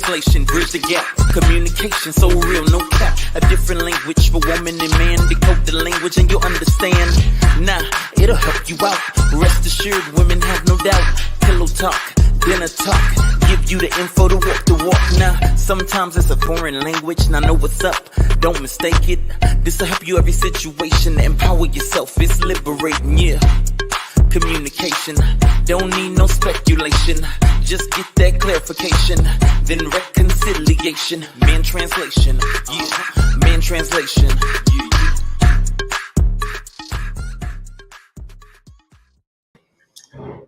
translation, bridge the gap. Communication so real, no cap. A different language for woman and man. Decode the language and you'll understand. Nah, it'll help you out. Rest assured, women have no doubt. Pillow talk, dinner talk. Give you the info to walk the walk. Now, sometimes it's a foreign language. Now know what's up, don't mistake it. This'll help you every situation. Empower yourself, it's liberating, yeah. Communication, don't need no speculation. Just get that clarification, then reconciliation. Man translation, yeah. Man translation, yeah.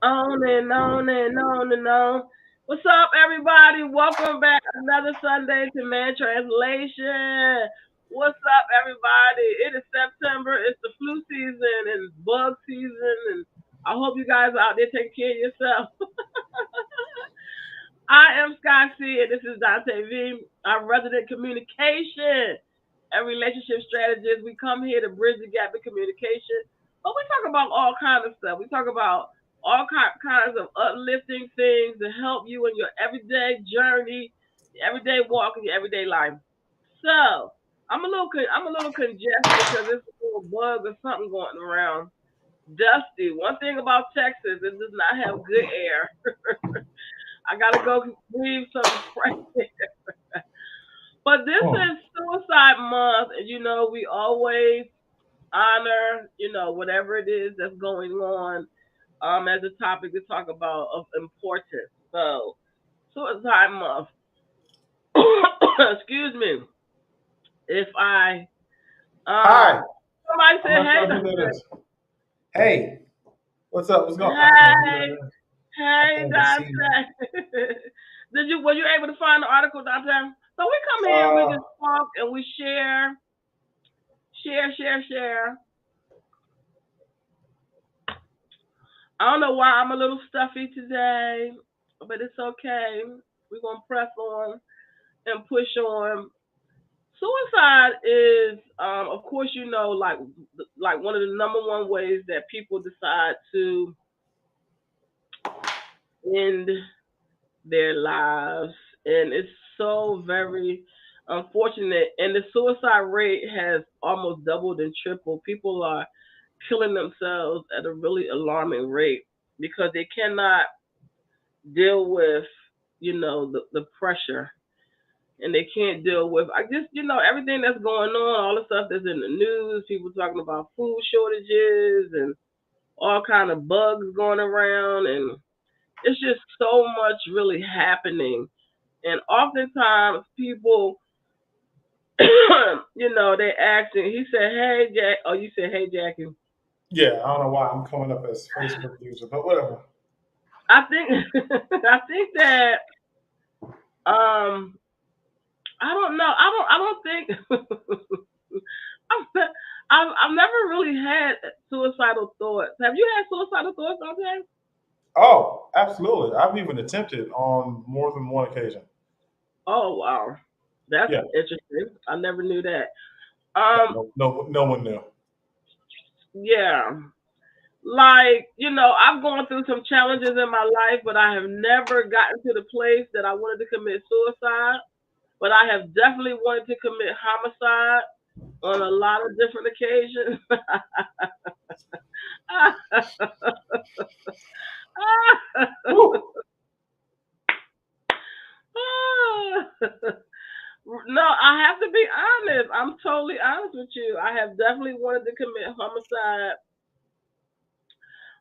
On and on and on and on. What's up, everybody? Welcome back another Sunday to Man Translation. What's up, everybody? It is September. It's the flu season and bug season, and I hope you guys are out there taking care of yourself. I am Sky C, and this is Dante V. I'm resident communication and relationship strategist. We come here to bridge the gap in communication, but we talk about all kinds of stuff. We talk about all kinds of uplifting things to help you in your everyday journey, your everyday walk, and your everyday life. So I'm a little congested because there's a little bug or something going around. Dusty. One thing about Texas, it does not have good air. I gotta go breathe some fresh air. But this is Suicide Month, and we always honor, whatever it is that's going on as a topic to talk about of importance. So, Suicide Month. Excuse me. If I Hi. Somebody said hey. Hey. What's up? What's going on? Hey, Dante. Were you able to find the article, Dante? So we come here and we just talk and we share. I don't know why I'm a little stuffy today, but it's okay. We're going to press on and push on. Suicide is, of course, like one of the number one ways that people decide to end their lives. And it's so very unfortunate. And the suicide rate has almost doubled and tripled. People are killing themselves at a really alarming rate because they cannot deal with, the pressure. And they can't deal with, everything that's going on, all the stuff that's in the news, people talking about food shortages and all kind of bugs going around. And it's just so much really happening. And oftentimes people, they asking, he said, hey, Jack. Oh, you said, hey, Jackie. Yeah, I don't know why I'm coming up as Facebook user, but whatever. I think that, I don't know. I don't think, I've never really had suicidal thoughts. Have you had suicidal thoughts, Dante? Oh, absolutely. I've even attempted on more than one occasion. Oh, wow. That's interesting. I never knew that. No one knew. Yeah. Like, I've gone through some challenges in my life, but I have never gotten to the place that I wanted to commit suicide. But I have definitely wanted to commit homicide on a lot of different occasions. No, I have to be honest. I'm totally honest with you. I have definitely wanted to commit homicide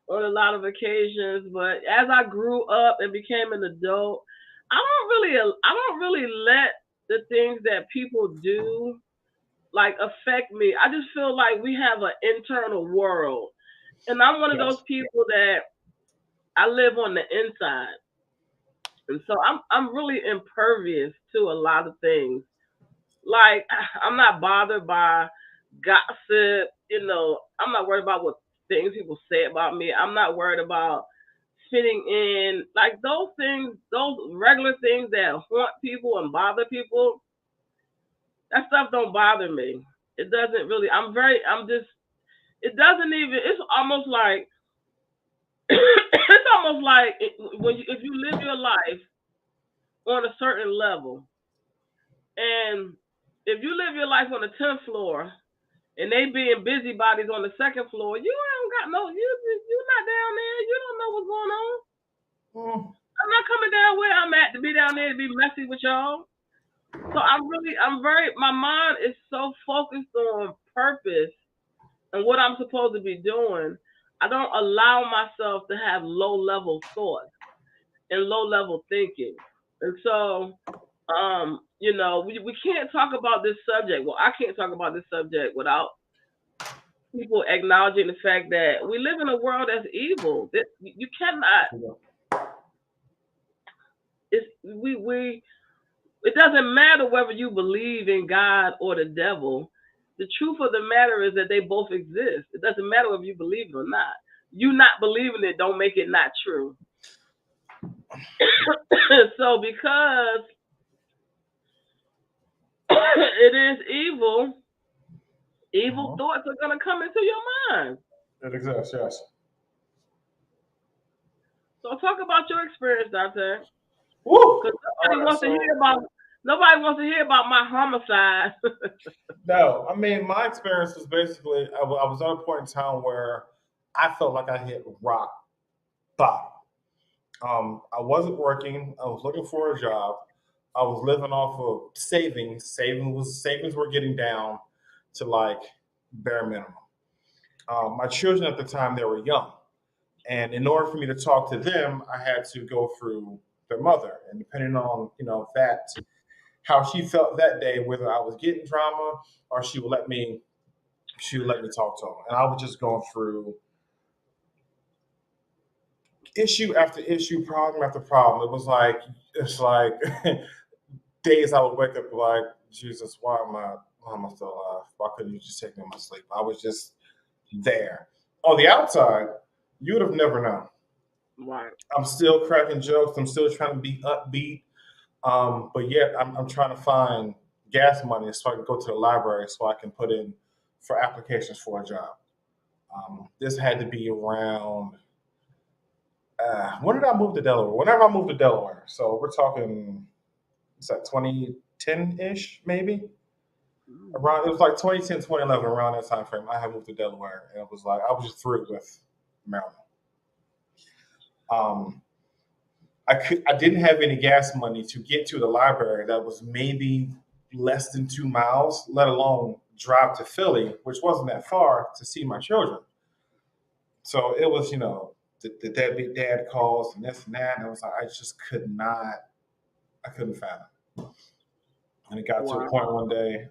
on a lot of occasions, but as I grew up and became an adult, I don't really let the things that people do like affect me. I just feel like we have an internal world, and I'm one of those people that I live on the inside, and so I'm really impervious to a lot of things. Like, I'm not bothered by gossip. I'm not worried about what things people say about me. I'm not worried about fitting in. Like, those things, those regular things that haunt people and bother people, that stuff don't bother me. It doesn't really. It doesn't even. It's almost like when if you live your life on a certain level. And if you live your life on the 10th floor and they being busybodies on the second floor, you ain't got no, you not down there. You don't know what's going on. I'm not coming down where I'm at to be down there to be messy with y'all. So my mind is so focused on purpose and what I'm supposed to be doing. I don't allow myself to have low level thoughts and low level thinking. And so, we can't talk about this subject. Well, I can't talk about this subject without people acknowledging the fact that we live in a world that's evil. That you cannot. It doesn't matter whether you believe in God or the devil. The truth of the matter is that they both exist. It doesn't matter if you believe it or not. You not believing it don't make it not true. So because it is evil thoughts are going to come into your mind. It exists, yes. So talk about your experience, Dante. Woo! Because nobody wants to hear about my homicide. No, I mean, my experience was basically, I was at a point in time where I felt like I hit rock bottom. I wasn't working. I was looking for a job. I was living off of savings. Savings were getting down to like bare minimum. My children at the time, they were young. And in order for me to talk to them, I had to go through their mother. And depending on, how she felt that day, whether I was getting drama or she would let me talk to them. And I was just going through issue after issue, problem after problem. It's like days I would wake up like, Jesus, why am I still alive? Why couldn't you just take me in my sleep? I was just there. On the outside, you would have never known. Right. I'm still cracking jokes. I'm still trying to be upbeat. But yet I'm trying to find gas money so I can go to the library so I can put in for applications for a job. This had to be around, when did I move to Delaware? Whenever I moved to Delaware. So we're talking, it's like 2010-ish, maybe? Around, it was like 2010, 2011, around that time frame. I had moved to Delaware, and it was like, I was just through with Maryland. I didn't have any gas money to get to the library that was maybe less than 2 miles, let alone drive to Philly, which wasn't that far, to see my children. So it was, the deadbeat dad calls and this and that. And I was like, I couldn't fathom. And it got to a point one day.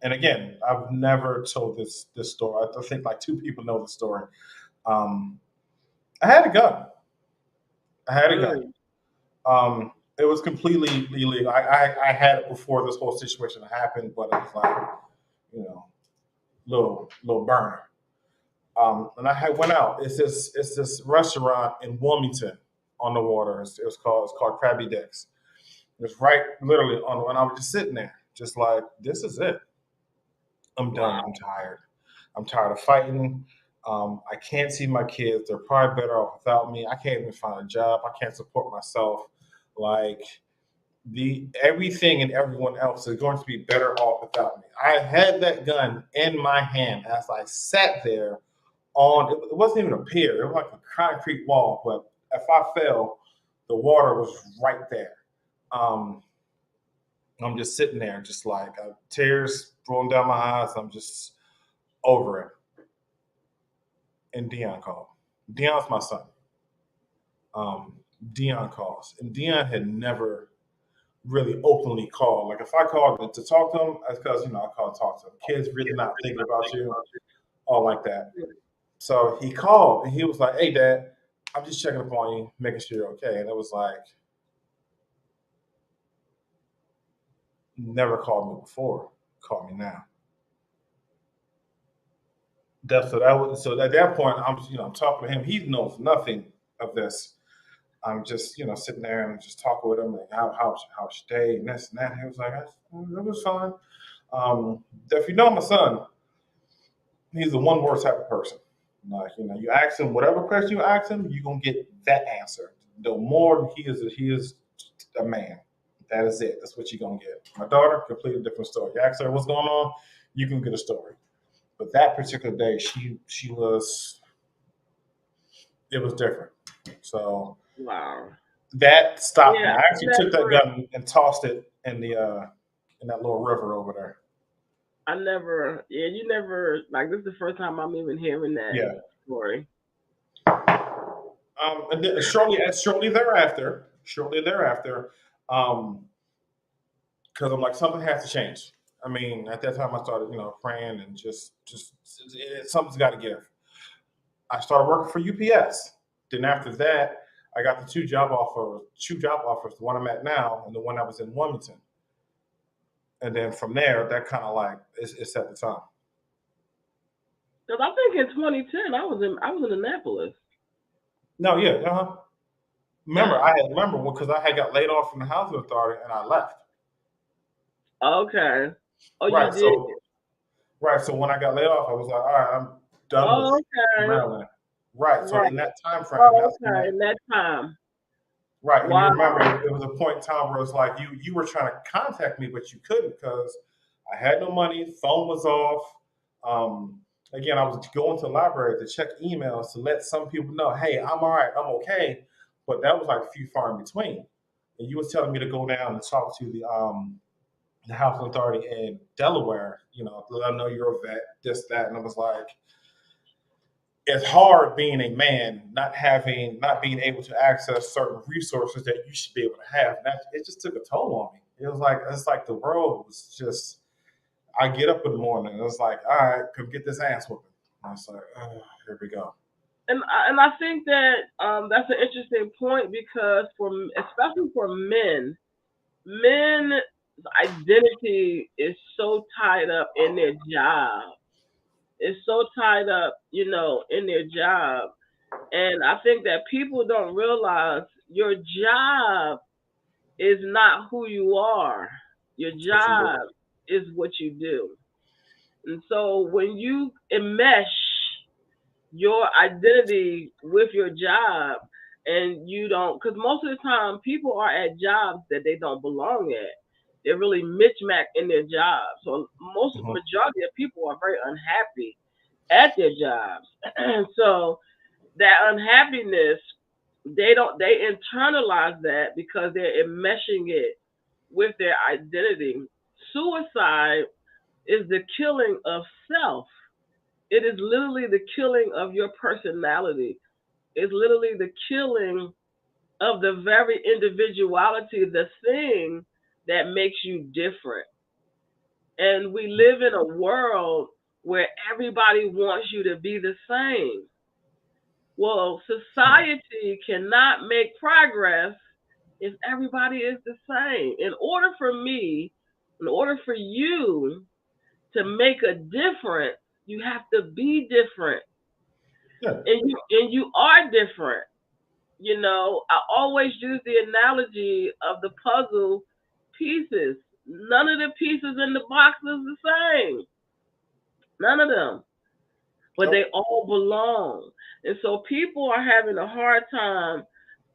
And again, I've never told this story. I think like 2 people know the story. I had a gun. It was completely illegal. I had it before this whole situation happened, but it was like, little burner. And I went out. It's this restaurant in Wilmington on the water. It's called Krabby Dick's. It's right literally on. And I was just sitting there, just like, this is it. I'm done. I'm tired. I'm tired of fighting. I can't see my kids. They're probably better off without me. I can't even find a job. I can't support myself. Like everything and everyone else is going to be better off without me. I had that gun in my hand as I sat there it wasn't even a pier. It was like a concrete wall. But if I fell, the water was right there. I'm just sitting there, just like tears rolling down my eyes. I'm just over it. And Dion called. Dion's my son. Dion calls. And Dion had never really openly called. Like if I called to talk to him, that's because, I call to talk to him. Kids really not thinking about you, all like that. So he called and he was like, hey, Dad, I'm just checking up on you, making sure you're okay. And it was like, never called me before. Call me now. So at that point, I'm talking to him. He knows nothing of this. I'm just, sitting there and just talking with him. Like, how's your day and this and that. And he was like, it was fine. If you know my son, he's a one-word type of person. Like, you ask him whatever question you ask him, you're gonna get that answer. The more he is a man. That is it. That's what you're gonna get. My daughter, completely different story. You ask her what's going on, you can get a story. But that particular day, she was, it was different. So Wow. that stopped me. Yeah, I actually took that gun and tossed it in that little river over there. You never, like, this is the first time I'm even hearing that Yeah. story. And then shortly thereafter, because I'm like, something has to change. I mean, at that time I started, praying and just something's got to give. I started working for UPS. Then after that, I got the two job offers, the one I'm at now and the one I was in Wilmington. And then from there, that kind of like it set the tone. Because I think in 2010 I was in Annapolis. No, yeah, Remember because I had got laid off from the housing authority and I left. Okay. Oh, right. You did. Right. So when I got laid off, I was like, all right, I'm done with Maryland. Right. So in that time frame, in that time. Right. Wow. And you remember it was a point in time where it's like you were trying to contact me, but you couldn't because I had no money, phone was off. Again, I was going to the library to check emails to let some people know, hey, I'm all right, I'm okay. But that was like few far in between. And you was telling me to go down and talk to the housing authority in Delaware, let them know you're a vet, this, that. And I was like, it's hard being a man, not being able to access certain resources that you should be able to have. And it just took a toll on me. It's like the world was just, I get up in the morning and it's like, all right, come get this ass whooping. I was like, oh, here we go. And I think that that's an interesting point because especially for men's identity is so tied up in their job. It's so tied up, in their job. And I think that people don't realize your job is not who you are. Your job is what you do. And so when you enmesh your identity with your job and you don't, because most of the time people are at jobs that they don't belong at. They're really mismatched in their jobs. So majority of people are very unhappy at their jobs. And so that unhappiness, they internalize that because they're enmeshing it with their identity. Suicide is the killing of self. It is literally the killing of your personality. It's literally the killing of the very individuality, the thing that makes you different. And we live in a world where everybody wants you to be the same. Well, society cannot make progress if everybody is the same. In order for you to make a difference, you have to be different. Yeah. And you are different. I always use the analogy of the puzzle pieces. None of the pieces in the box is the same. None of them. But they all belong. And so people are having a hard time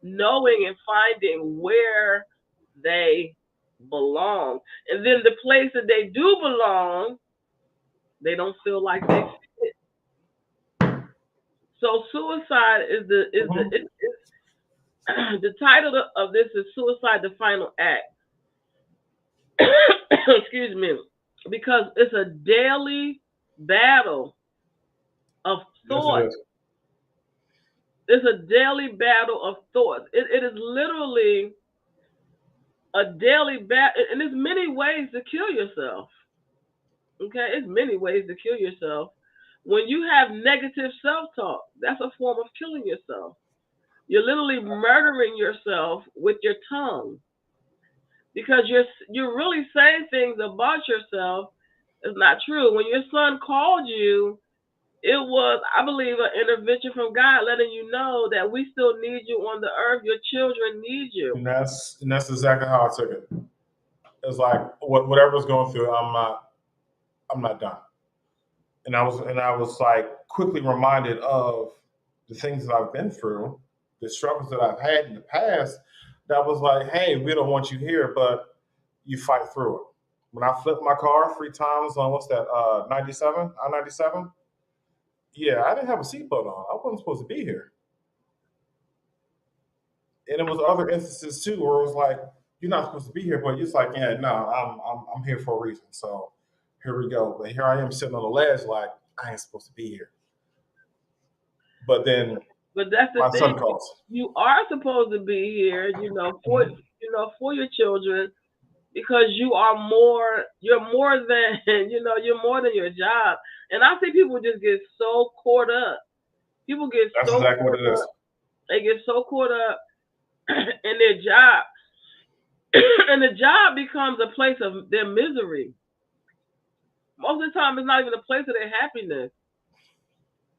knowing and finding where they belong. And then the place that they do belong, they don't feel like they fit. So suicide is the title of this is Suicide: The Final Act. Excuse me. Because it's a daily battle of thoughts. Yes, it's a daily battle of thoughts. It is literally a daily battle, and there's many ways to kill yourself. Okay, it's many ways to kill yourself. When you have negative self-talk, that's a form of killing yourself. You're literally murdering yourself with your tongue because you're really saying things about yourself that's not true. When your son called you, it was, I believe, an intervention from God letting you know that we still need you on the earth. Your children need you. And that's exactly how I took it. It's like whatever's going through, I'm not done. And I was like quickly reminded of the things that I've been through, the struggles that I've had in the past. that was like, hey, we don't want you here, but you fight through it. When I flipped my car 3 times on what's that, 97, I 97, yeah, I didn't have a seatbelt on. I wasn't supposed to be here. And it was other instances too where it was like, you're not supposed to be here, but it's like, yeah, no, I'm here for a reason. So here we go. But here I am sitting on the ledge, like I ain't supposed to be here. But then But that's the my son thing. calls. You are supposed to be here, Mhm. for your children, because you're more than you're more than your job. And I see people just get so caught up. People get That's so exactly what caught it is. up. They get so caught up in their job. And the job becomes a place of their misery. Most of the time it's not even a place of their happiness.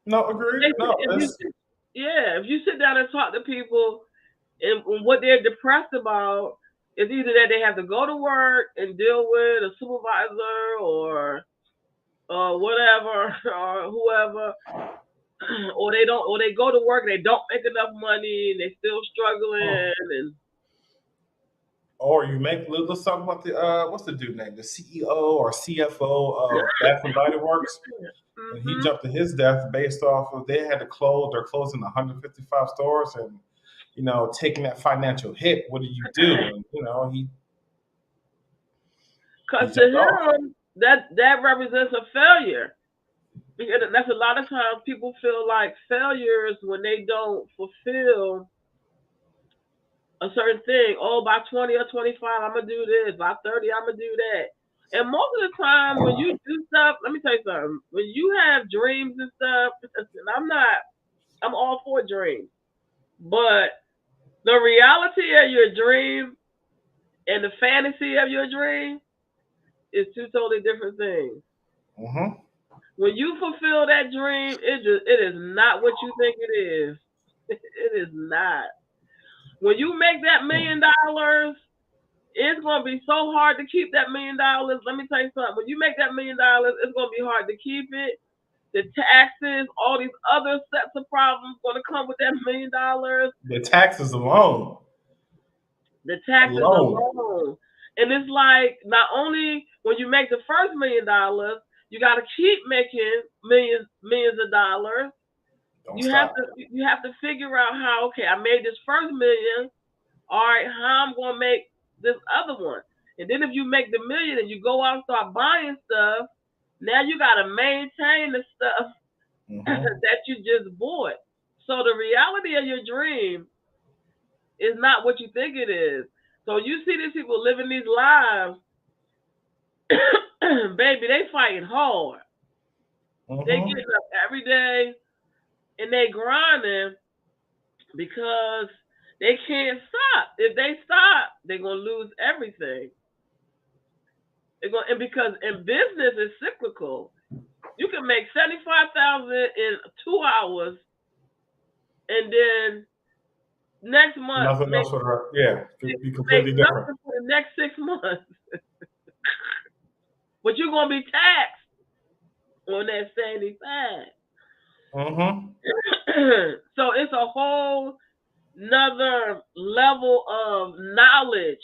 No, agreed. No, If you it's yeah, if you sit down and talk to people and what they're depressed about is either that they have to go to work and deal with a supervisor or whatever or whoever, or they don't, or they go to work and they don't make enough money and they still struggling and or you make let's talk about the what's the dude name? The CEO or CFO of Bath and Body Works. And he hmm jumped to his death based off of they had to close. They're closing 155 stores, and taking that financial hit. What do you do? And he because to jumped off. him that represents a failure. Because that's a lot of times people feel like failures when they don't fulfill a certain thing. Oh, by 20 or 25, I'm gonna do this. By 30, I'm gonna do that. And most of the time, when you do stuff, let me tell you something. When you have dreams and stuff, and I'm all for dreams, but the reality of your dream and the fantasy of your dream is two totally different things. Hmm. When you fulfill that dream, it is not what you think it is. It is not. When you make that $1 million, it's gonna be so hard to keep that $1 million. Let me tell you something. When you make that $1 million, it's gonna be hard to keep it. The taxes, all these other sets of problems gonna come with that $1 million. The taxes alone, The taxes alone, alone. And it's like not only when you make the first $1 million, you gotta keep making millions of dollars. don't You stop. have to figure out how, okay, I made this first million, all right, how I'm gonna make this other one. And then if you make the million and you go out and start buying stuff, now you gotta maintain the stuff Hmm. that you just bought. So the reality of your dream is not what you think it is. So you see these people living these lives, baby, they fighting hard. They Hmm. getting up every day and they grinding because they can't stop. If they stop, they're gonna lose everything. And because in business it's cyclical. You can make 75,000 in 2 hours, and then next month Nothing else would hurt. Yeah, be make completely different. nothing for the next 6 months. But you're gonna be taxed on that 75. Hmm. So it's a whole another level of knowledge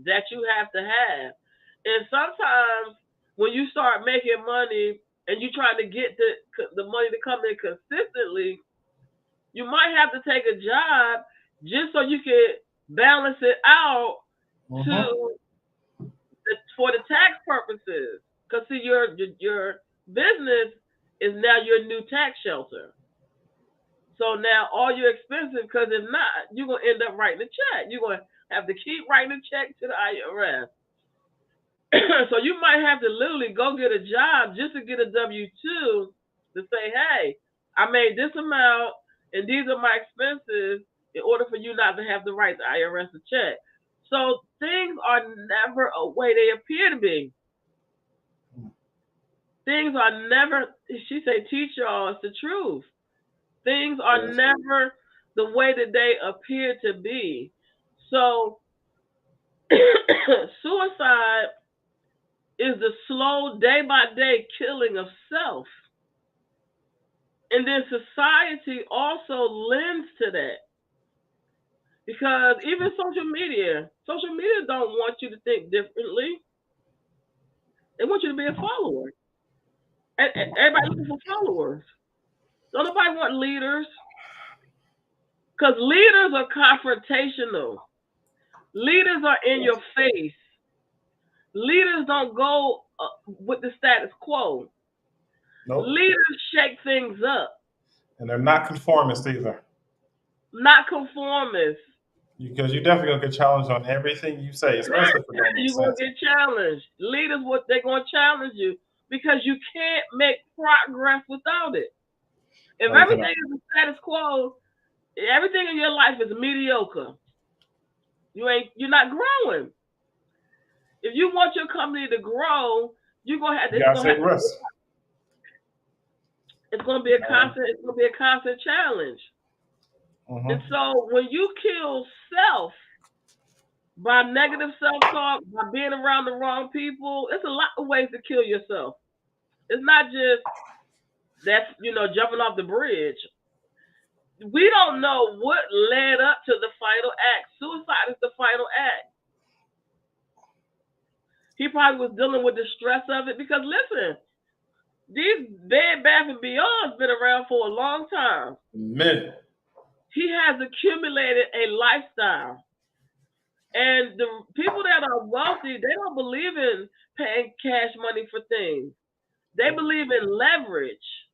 that you have to have. And sometimes when you start making money and you trying to get the money to come in consistently, you might have to take a job just so you can balance it out Hmm. to for the tax purposes. Because see, your business is now your new tax shelter. So now all your expenses, because if not, you're gonna end up writing a check. You're gonna have to keep writing a check to the IRS. So you might have to literally go get a job just to get a W-2 to say, hey, I made this amount and these are my expenses in order for you not to have to write the IRS a check. So things are never a way they appear to be. Things are never, she said, teach y'all, it's the truth. Things are Yes. never the way that they appear to be. So suicide is the slow day by day killing of self. And then society also lends to that. Because even social media don't want you to think differently. They want you to be a follower. Everybody looking for followers. Don't nobody want leaders. Because leaders are confrontational. Leaders are in your face. Leaders don't go with the status quo. Nope. Leaders shake things up, And they're not conformist either. not conformists. Because you're definitely gonna get challenged on everything you say, especially for no You're gonna sense. get challenged. Leaders, what they're gonna challenge you because you can't make progress without it. If No, you everything cannot. is the status quo, everything in your life is mediocre. You're not growing. If you want your company to grow, you're gonna have You gotta take risks. it's gonna be a constant challenge. And so when you kill self by negative self-talk, by being around the wrong people, it's a lot of ways to kill yourself. It's not just that, jumping off the bridge. We don't know what led up to the final act. Suicide is the final act. He probably was dealing with the stress of it because listen, these Bed Bath and Beyond's been around for a long time. Men. He has accumulated a lifestyle. And the people that are wealthy, they don't believe in paying cash money for things. They believe in leverage.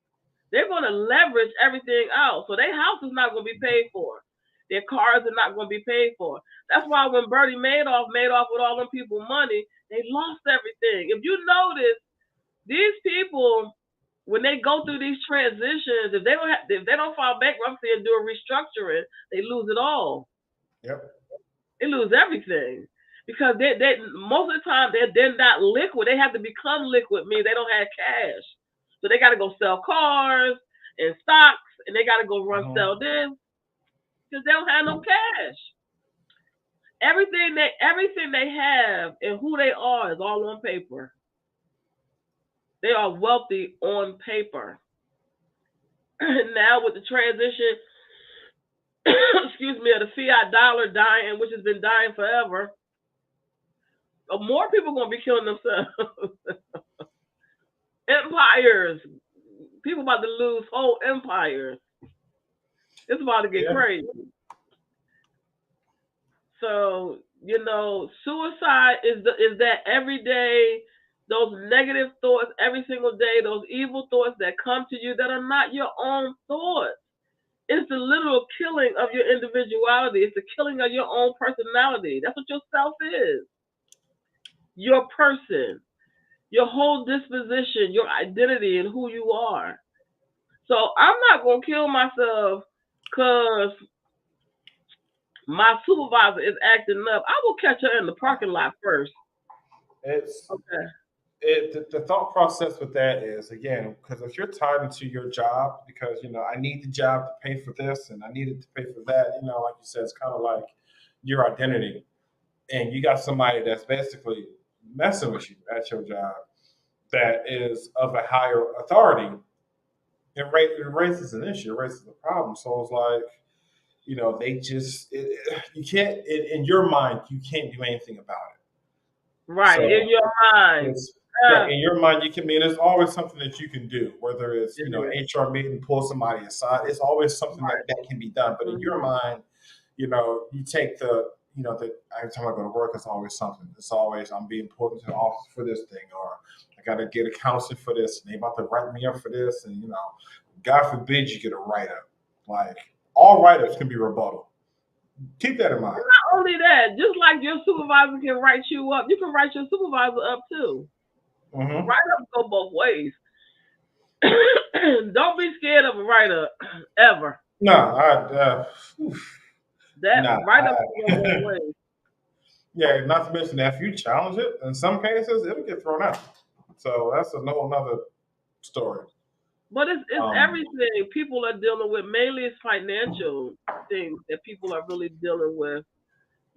They're going to leverage everything out. So their house is not going to be paid for. Their cars are not going to be paid for. That's why when Bernie Madoff made off with all them people money, they lost everything. If you notice, these people, when they go through these transitions, if they don't file bankruptcy and do a restructuring, they lose it all. Yep. They lose everything because they most of the time they're not liquid. They have to become liquid, meaning they don't have cash, so they got to go sell cars and stocks, and they got to go sell this because they don't have no cash. Everything they have and who they are is all on paper. They are wealthy on paper. Now with the transition, excuse me, of the fiat dollar dying, which has been dying forever, more people are going to be killing themselves. Empires. People about to lose whole empires. It's about to get crazy. So, suicide is that every day, those negative thoughts every single day, those evil thoughts that come to you that are not your own thoughts. It's the literal killing of your individuality. It's the killing of your own personality. That's what your self is. Your person, your whole disposition, your identity, and who you are. So I'm not going to kill myself because my supervisor is acting up. I will catch her in the parking lot first. It's okay. The thought process with that is, again, because if you're tied into your job, because I need the job to pay for this and I need it to pay for that, like you said, it's kind of like your identity, and you got somebody that's basically messing with you at your job that is of a higher authority. It raises an issue, it raises a problem. So it's like, they just you can't in your mind you can't do anything about it. Right, so, in your mind. In your mind, you can there's always something that you can do, whether it's HR meeting, pull somebody aside. It's always something that can be done. But in your mind, you take the every time I go to work, it's always something. It's always I'm being pulled into the office for this thing, or I got to get a counseling for this, and they about to write me up for this, and God forbid you get a write up. Like all write ups can be rebuttal. Keep that in mind. Not only that, just like your supervisor can write you up, you can write your supervisor up too. Mm-hmm. Write-ups go both ways. Don't be scared of a write-up ever. No, write-up go both ways. Yeah, not to mention that if you challenge it, in some cases it'll get thrown out. So that's another story. But it's everything people are dealing with. Mainly it's financial things that people are really dealing with.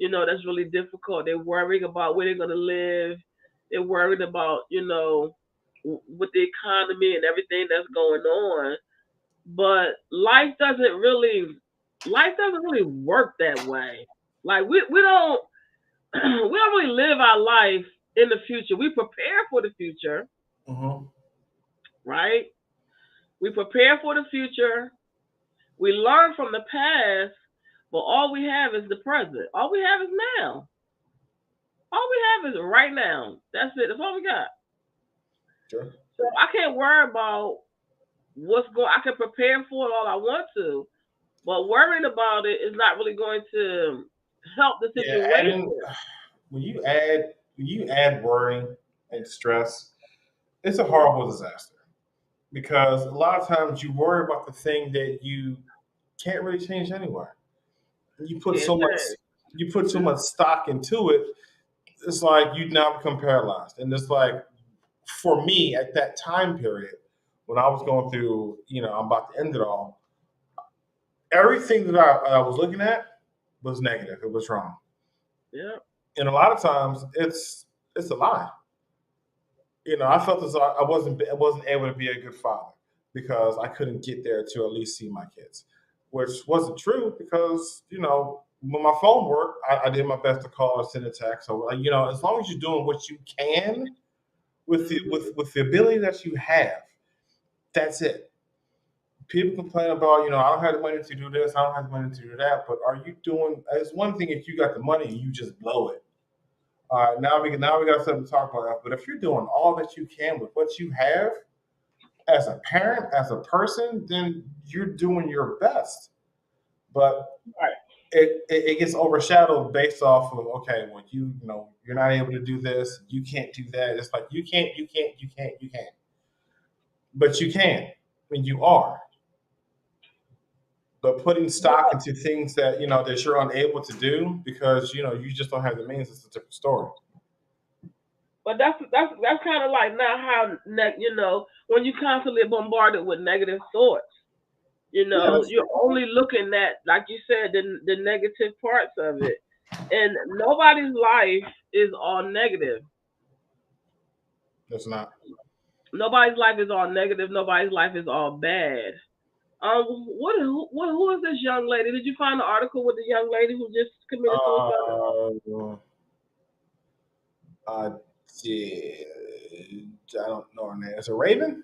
That's really difficult. They're worrying about where they're going to live. They're worried about, with the economy and everything that's going on. But life doesn't really life doesn't really work that way. Like we don't we don't really live our life in the future. We prepare for the future, Mm-hmm. right? We prepare for the future. We learn from the past, but all we have is the present. All we have is now. All we have is right now. That's it. That's all we got. Sure. So I can't worry about what's going. I can prepare for it all I want to, but worrying about it is not really going to help the Yeah, situation. adding when you add worry and stress, it's a horrible disaster because a lot of times you worry about the thing that you can't really change anyway. You put Can't so much change. you put so much stock into it. It's like you now become paralyzed, and it's like for me at that time period when I was going through, I'm about to end it all. Everything that I was looking at was negative. It was wrong, Yeah. and a lot of times it's a lie. I felt as though I wasn't able to be a good father because I couldn't get there to at least see my kids, which wasn't true because when my phone worked, I did my best to call or send a text. So as long as you're doing what you can with the with the ability that you have, that's it. People complain about I don't have the money to do this, I don't have the money to do that, but are you doing? It's one thing if you got the money and you just blow it. All right, now we got something to talk about. But if you're doing all that you can with what you have as a parent, as a person, then you're doing your best. But Right. it gets overshadowed based off of okay, well you're not able to do this, you can't do that. It's like you can't, but you can. I mean, you are. But putting stock Yeah. into things that you're unable to do because you just don't have the means is a different story. But that's kind of like now how when you constantly bombarded with negative thoughts. Yeah, You're only looking at, like you said, the negative parts of it, and nobody's life is all negative. that's not. Nobody's life is all negative. Nobody's life is all bad. Who is this young lady? Did you find the article with the young lady who just committed suicide? Uh, I did. I don't know her name. Is it Raven?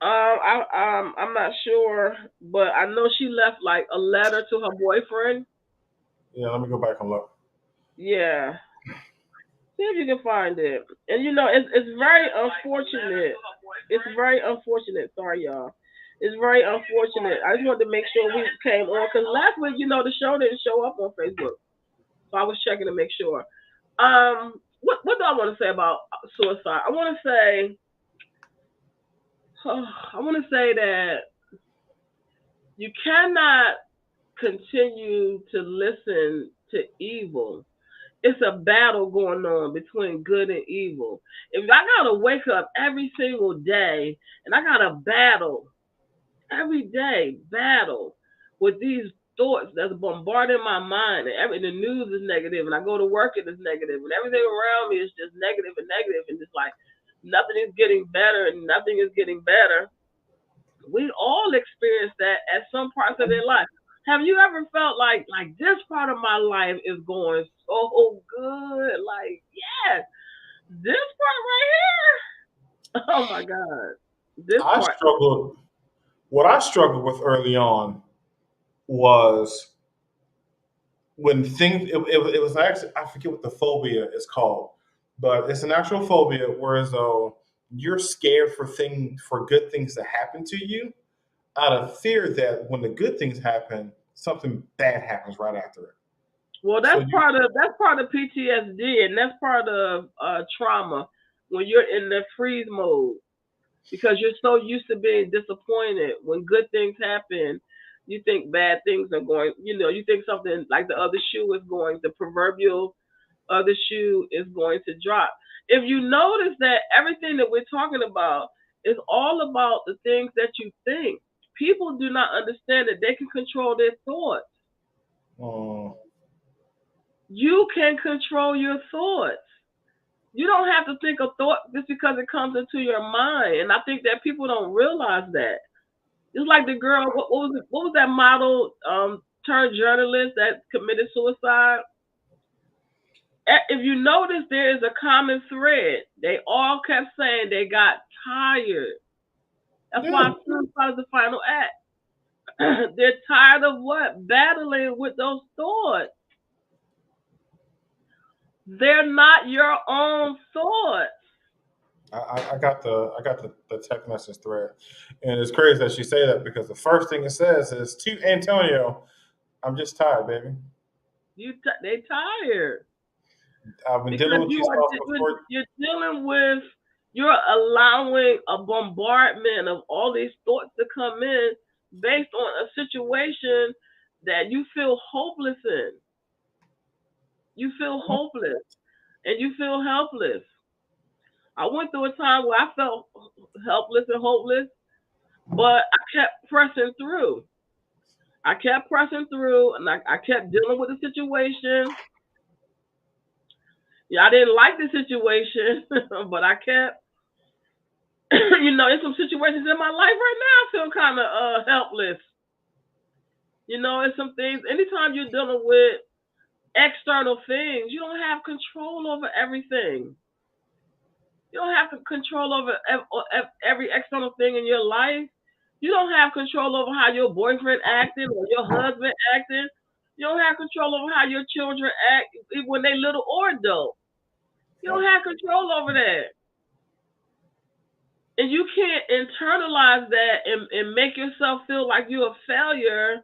I'm not sure, but I know she left like a letter to her boyfriend. Yeah, let me go back and look. Yeah, see if you can find it. And it's very unfortunate. It's very unfortunate. Sorry, y'all. It's very unfortunate. I just wanted to make sure we came on because last week, the show didn't show up on Facebook, so I was checking to make sure. What do I want to say about suicide? I want to say that you cannot continue to listen to evil. It's a battle going on between good and evil. If I gotta wake up every single day and I gotta battle every day, battle with these thoughts that's bombarding my mind, and the news is negative, and I go to work and it's negative, and everything around me is just negative and negative, and it's like nothing is getting better and nothing is getting better. We all experience that at some parts of their life. Have you ever felt like this part of my life is going so good? Like, yes, this part right here. Oh my God. This I part. struggled. What I struggled with early on was when things. It was actually I forget what the phobia is called, but it's an actual phobia. Whereas though you're scared for good things to happen to you out of fear that when the good things happen, something bad happens right after it. Well, So you that's part of PTSD, and that's part of trauma when you're in the freeze mode because you're so used to being disappointed when good things happen. You think bad things are going. You think something like the other shoe is going. The proverbial other shoe is going to drop. If you notice that everything that we're talking about is all about the things that you think, people do not understand that they can control their thoughts. uh, You can control your thoughts. You don't have to think a thought just because it comes into your mind. And I think that people don't realize that. It's like the girl. What was that model turned journalist that committed suicide? If you notice, there is a common thread. They all kept saying they got tired. That's Yeah. why suicide is the final act. They're tired of what? Battling with those thoughts. They're not your own thoughts. I got the text message thread, and it's crazy that she say that because the first thing it says is to Antonio, "I'm just tired, baby. They tired I've been dealing because with these thoughts before." you're dealing with you're allowing a bombardment of all these thoughts to come in based on a situation that you feel hopeless in. You feel hopeless and you feel helpless. I went through a time where I felt helpless and hopeless, but I kept pressing through. I kept pressing through and I kept dealing with the situation. Yeah, I didn't like the situation, but I kept, in some situations in my life right now, I feel kind of helpless. In some things, anytime you're dealing with external things, you don't have control over everything. You don't have control over every external thing in your life. You don't have control over how your boyfriend acting or your husband acting. You don't have control over how your children act when they little or adult. You don't have control over that. And you can't internalize that and make yourself feel like you're a failure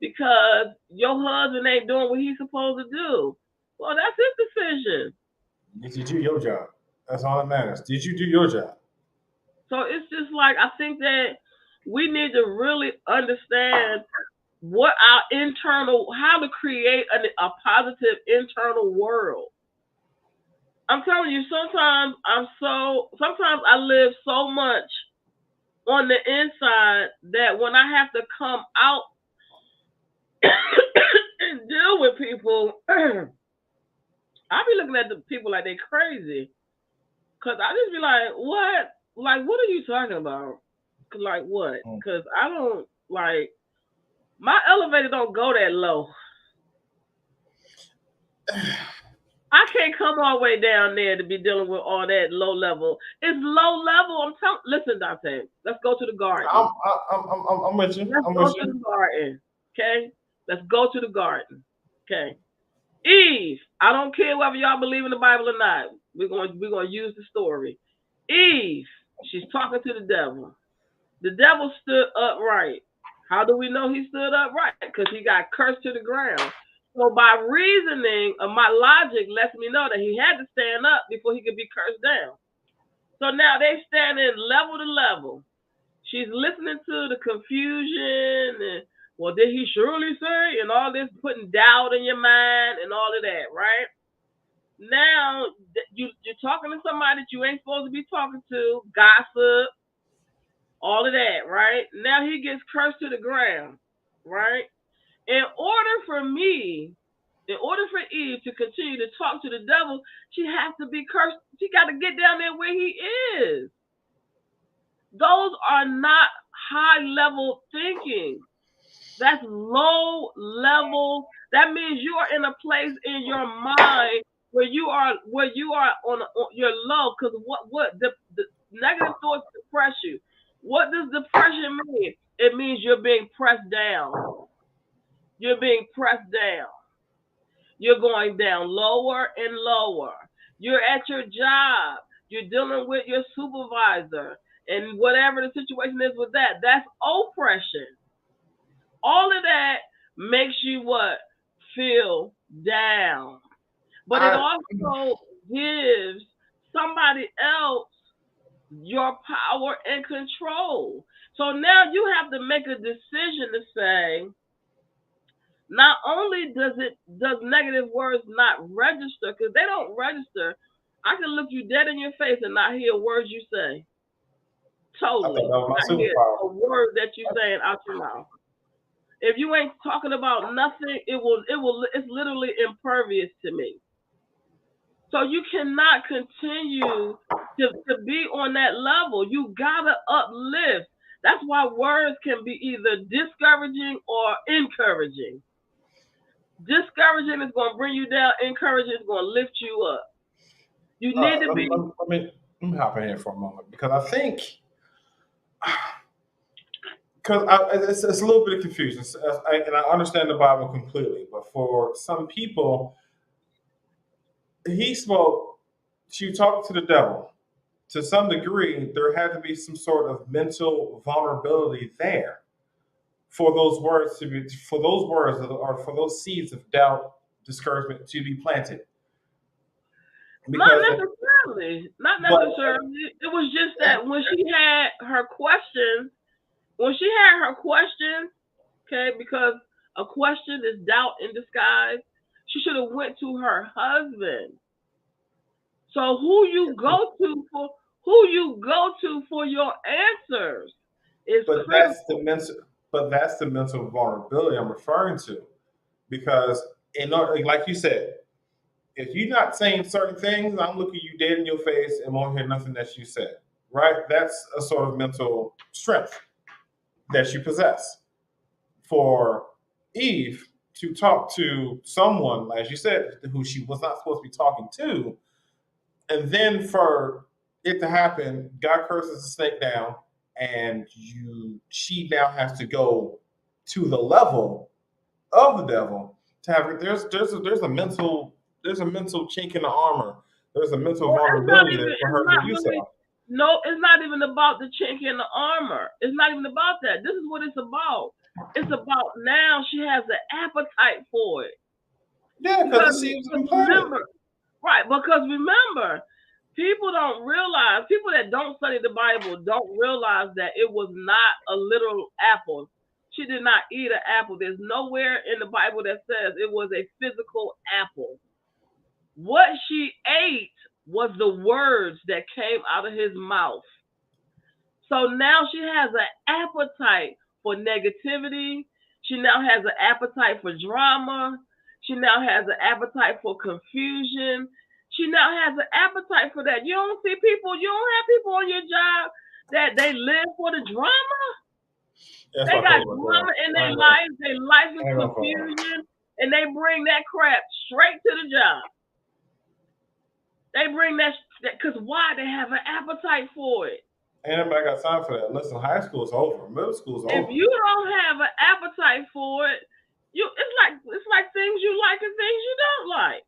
because your husband ain't doing what he's supposed to do. Well, that's his decision. Did you do your job? That's all that matters. Did you do your job? So it's just like I think that we need to really understand what how to create a positive internal world. I'm telling you, sometimes I live so much on the inside that when I have to come out and deal with people, I be looking at the people like they crazy. Cause I just be like, what? Like, what are you talking about? Like what? Cause I don't like my elevator don't go that low. I can't come all the way down there to be dealing with all that low level. It's low level. Listen, Dante. Let's go to the garden. I'm with you. Let's go to the garden. Okay. Let's go to the garden. Okay. Eve. I don't care whether y'all believe in the Bible or not. We're gonna use the story. Eve. She's talking to the devil. The devil stood upright. How do we know he stood upright? Because he got cursed to the ground. So by reasoning of my logic lets me know that he had to stand up before he could be cursed down. So now they standing level to level. She's listening to the confusion and well, did he surely say? And all this putting doubt in your mind and all of that, right? Now you're talking to somebody that you ain't supposed to be talking to, gossip, all of that, right? Now he gets cursed to the ground, right? In order for Eve to continue to talk to the devil, she has to be cursed. She got to get down there where he is. Those are not high level thinking. That's low level. That means you are in a place in your mind where you are on you're low. Because what the negative thoughts depress you. What does depression mean? It means you're being pressed down. You're being pressed down. You're going down lower and lower. You're at your job. You're dealing with your supervisor. And whatever the situation is with that, that's oppression. All of that makes you what? Feel down. But it also gives somebody else your power and control. So now you have to make a decision to say, not only does negative words not register, because they don't register, I can look you dead in your face and not hear words you say. Totally. Not hear a word that you're saying out your mouth. If you ain't talking about nothing, it's literally impervious to me. So you cannot continue to be on that level. You gotta uplift. That's why words can be either discouraging or encouraging. Discouraging is going to bring you down. Encouraging is going to lift you up. You All need right, to be. let me hop in here for a moment because I think it's a little bit of confusion, and I understand the Bible completely. But for some people, he spoke. She talked to the devil. To some degree, there had to be some sort of mental vulnerability there for those words or for those seeds of doubt, discouragement to be planted. Not Because, necessarily. Not but necessarily. It was just that when she had her questions, okay, because a question is doubt in disguise, she should have went to her husband. So who you go to for your answers is but critical. that's the mental vulnerability I'm referring to. Because in order, like you said, if you're not saying certain things, I'm looking you dead in your face and won't hear nothing that you said. Right? That's a sort of mental strength that you possess. For Eve to talk to someone, as you said, who she was not supposed to be talking to, and then for it to happen, God curses the snake down, and she now has to go to the level of the devil to have there's a mental chink in the armor. There's a mental Well, vulnerability there for it's her to not do really, so. no, it's not even about the chink in the armor. It's not even about that. This is what it's about. It's about now she has an appetite for it. Yeah, because the Because, seed was because implanted. remember, right, because remember, people don't realize, people that don't study the Bible don't realize that it was not a literal apple. She did not eat an apple. There's nowhere in the Bible that says it was a physical apple. What she ate was the words that came out of his mouth. So now she has an appetite for negativity. She now has an appetite for drama. She now has an appetite for confusion. She now has an appetite for that. You don't have people on your job that they live for the drama. That's They my got favorite drama girl. in I their ain't gonna, life. Their life is I ain't gonna call her. confusion, and they bring that crap straight to the job. They bring that because why? They have an appetite for it. Ain't nobody got time for that. Listen, high school's over. Middle school's If over. you don't have an appetite for it, it's like things you like and things you don't like.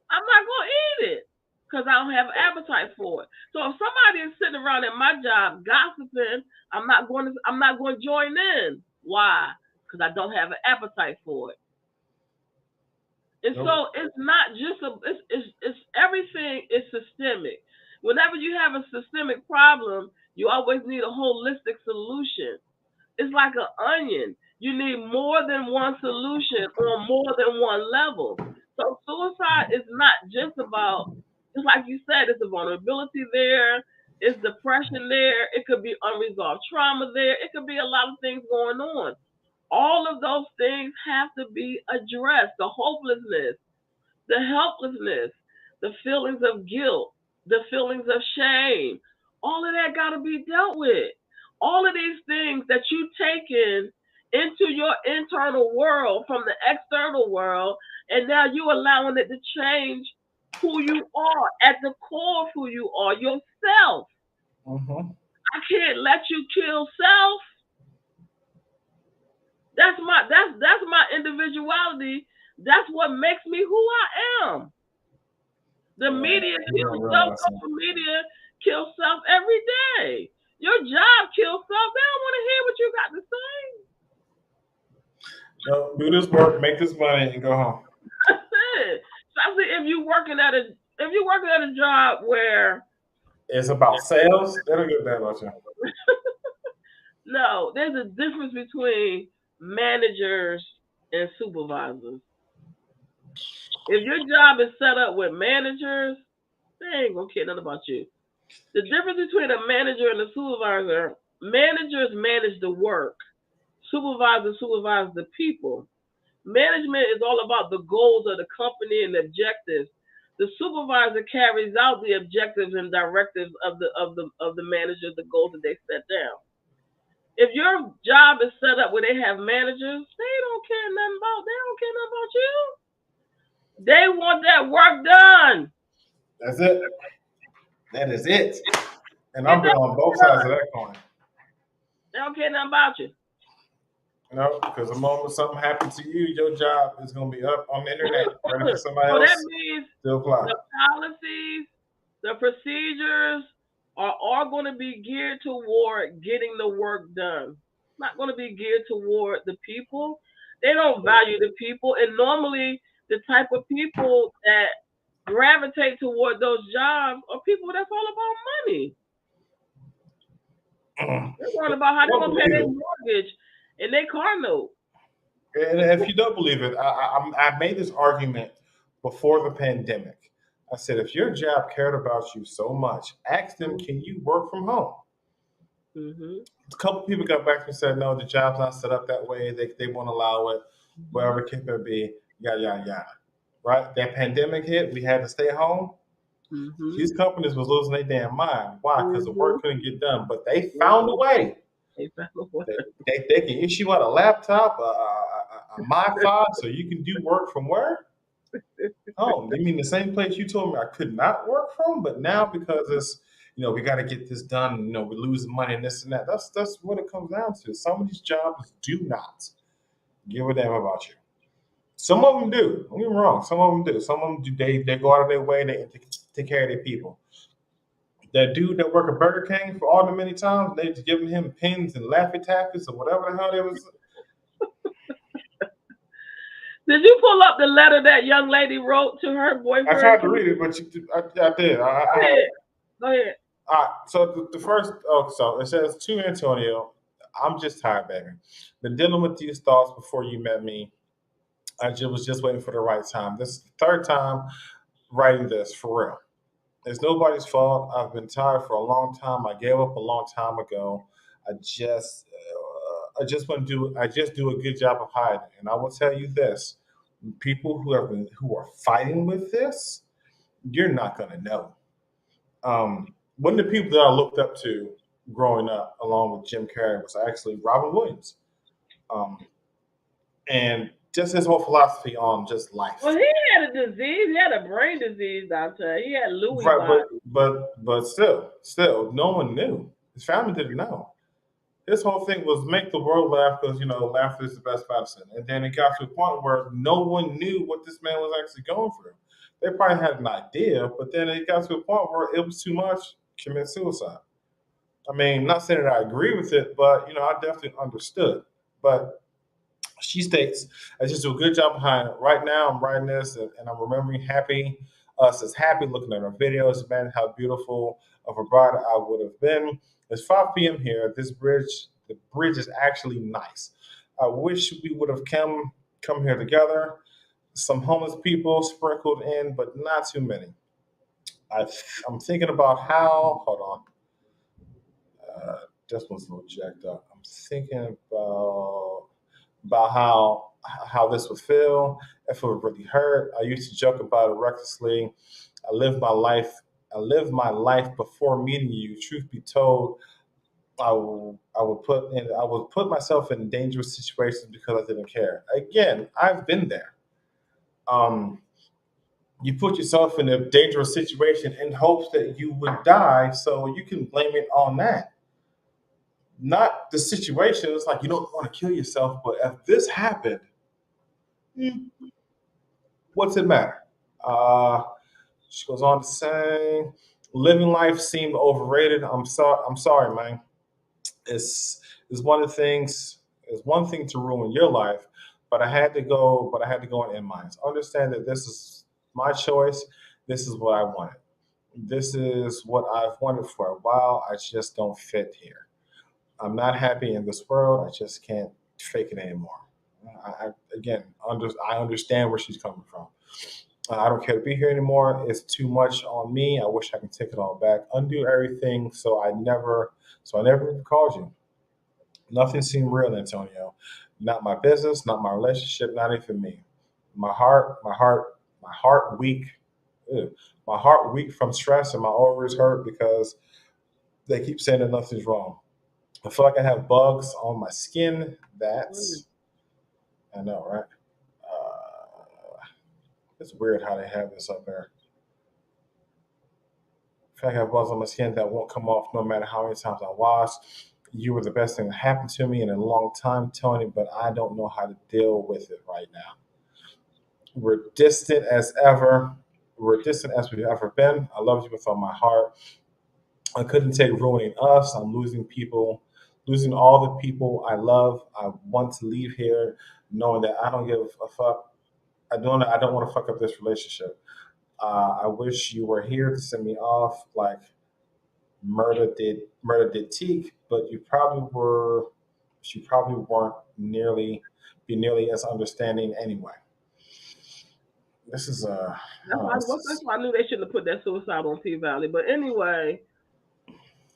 I'm not gonna eat it because I don't have an appetite for it. So if somebody is sitting around at my job gossiping, I'm not going to join in. Why? Because I don't have an appetite for it. And Nope. so it's not just it's everything is systemic. Whenever you have a systemic problem, you always need a holistic solution. It's like an onion. You need more than one solution on more than one level. So suicide is not just about, just like you said, it's a vulnerability there, it's depression there, it could be unresolved trauma there, it could be a lot of things going on. All of those things have to be addressed. The hopelessness, the helplessness, the feelings of guilt, the feelings of shame, all of that got to be dealt with. All of these things that you take in into your internal world from the external world, and now you allowing it to change who you are at the core of who you are, yourself. Mm-hmm. I can't let you kill self. That's my individuality. That's what makes me who I am. The Yeah, media you don't kills self. realize that. Social media kills self every day. Your job kills self. They don't want to hear what you got to say. No, do this work, make this money, and go home. That's it. Especially if you're working at a job where It's about sales. They don't give a damn about you. no, there's a difference between managers and supervisors. If your job is set up with managers, they ain't gonna care nothing about you. The difference between a manager and a supervisor, managers manage the work. Supervisors supervise the people. Management is all about the goals of the company and the objectives. The supervisor carries out the objectives and directives of the manager, the goals that they set down. If your job is set up where they have managers, they don't care nothing about. They don't care nothing about you. They want that work done. That's it. That is it. And Get I've been that on both work sides of done. that coin. They don't care nothing about you. You know, because the moment something happens to you, your job is going to be up on the internet, ready for somebody So that else means to apply. the policies, the procedures are all going to be geared toward getting the work done. Not going to be geared toward the people. They don't value the people, and normally the type of people that gravitate toward those jobs are people that's all about money. They're worried about how they're Don't going to pay believe their it. mortgage and their car note. And if you don't believe it, I made this argument before the pandemic. I said, if your job cared about you so much, ask them, can you work from home? Mm-hmm. A couple people got back to me and said, no, the job's not set up that way. They won't allow it, whatever it can be, yada, yada, yada. Right? That pandemic hit, we had to stay home. Mm-hmm. These companies was losing their damn mind. Why? Because the work couldn't get done. But they found a Mm-hmm. way. They found a way. They can issue out a laptop, a MiFi, so you can do work from where? Oh, you mean the same place you told me I could not work from? But now because it's, we got to get this done. We're losing money and this and that. That's what it comes down to. Some of these jobs do not give a damn about you. Some of them do. Don't get me wrong. Some of them do. Some of them do. They go out of their way and they take care of their people. That dude that worked at Burger King for all the many times, they just giving him pins and Laffy Taffies or whatever the hell they was. Did you pull up the letter that young lady wrote to her boyfriend? I tried to read it, but I did. Go ahead. Go ahead. So the first, so it says to Antonio, I'm just tired, baby. Been dealing with these thoughts before you met me. I was just waiting for the right time. This is the third time writing this for real. It's nobody's fault. I've been tired for a long time. I gave up a long time ago. I just want to do. I just do a good job of hiding. And I will tell you this: people who are fighting with this, you're not going to know. One of the people that I looked up to growing up, along with Jim Carrey, was actually Robin Williams, and just his whole philosophy on just life. Well, he had a disease. He had a brain disease, doctor. He had Lewy Right, body. but still, no one knew. His family didn't know. His whole thing was make the world laugh because laughter is the best medicine. And then it got to a point where no one knew what this man was actually going through. They probably had an idea, but then it got to a point where it was too much. Commit suicide. I mean, not saying that I agree with it, but I definitely understood. But she states, I just do a good job behind it. Right now, I'm writing this and I'm remembering us as happy, looking at our videos, man, how beautiful of a bride I would have been. It's 5 p.m. here. The bridge is actually nice. I wish we would have come here together. Some homeless people sprinkled in, but not too many. I'm thinking about how, hold on. This one's a little jacked up. I'm thinking about how this would feel if it would really hurt. I used to joke about it recklessly. I lived my life. I lived my life before meeting you. Truth be told, I would put myself in dangerous situations because I didn't care. Again, I've been there. You put yourself in a dangerous situation in hopes that you would die, so you can blame it on that. Not the situation. It's like you don't want to kill yourself, but if this happened, hmm, what's it matter? Uh, she goes on to say, living life seemed overrated. I'm sorry, man. It's it's one of the things. It's one thing to ruin your life, but I had to go. But I had to go and end mine. Understand that this is my choice. This is what I wanted. This is what I've wanted for a while. I just don't fit here. I'm not happy in this world. I just can't fake it anymore. Again, I understand where she's coming from. I don't care to be here anymore. It's too much on me. I wish I could take it all back, undo everything, so I never even called you. Nothing seemed real, Antonio. Not my business, not my relationship, not even me. My heart weak. Ew. My heart weak from stress, and my ovaries hurt because they keep saying that nothing's wrong. I feel like I have bugs on my skin. Mm. I know, right? It's weird how they have this up there. I feel like I have bugs on my skin that won't come off no matter how many times I wash. You were the best thing that happened to me in a long time, Tony, but I don't know how to deal with it right now. We're distant as ever. We're distant as we've ever been. I love you with all my heart. I couldn't take ruining us. I'm losing people, losing all the people I love. I want to leave here knowing that I don't give a fuck. I don't want to fuck up this relationship. I wish you were here to send me off like Murder did Teak, but you probably weren't nearly as understanding anyway. This is I That's don't why, know, this that's is why I knew they shouldn't have put that suicide on P Valley. But anyway,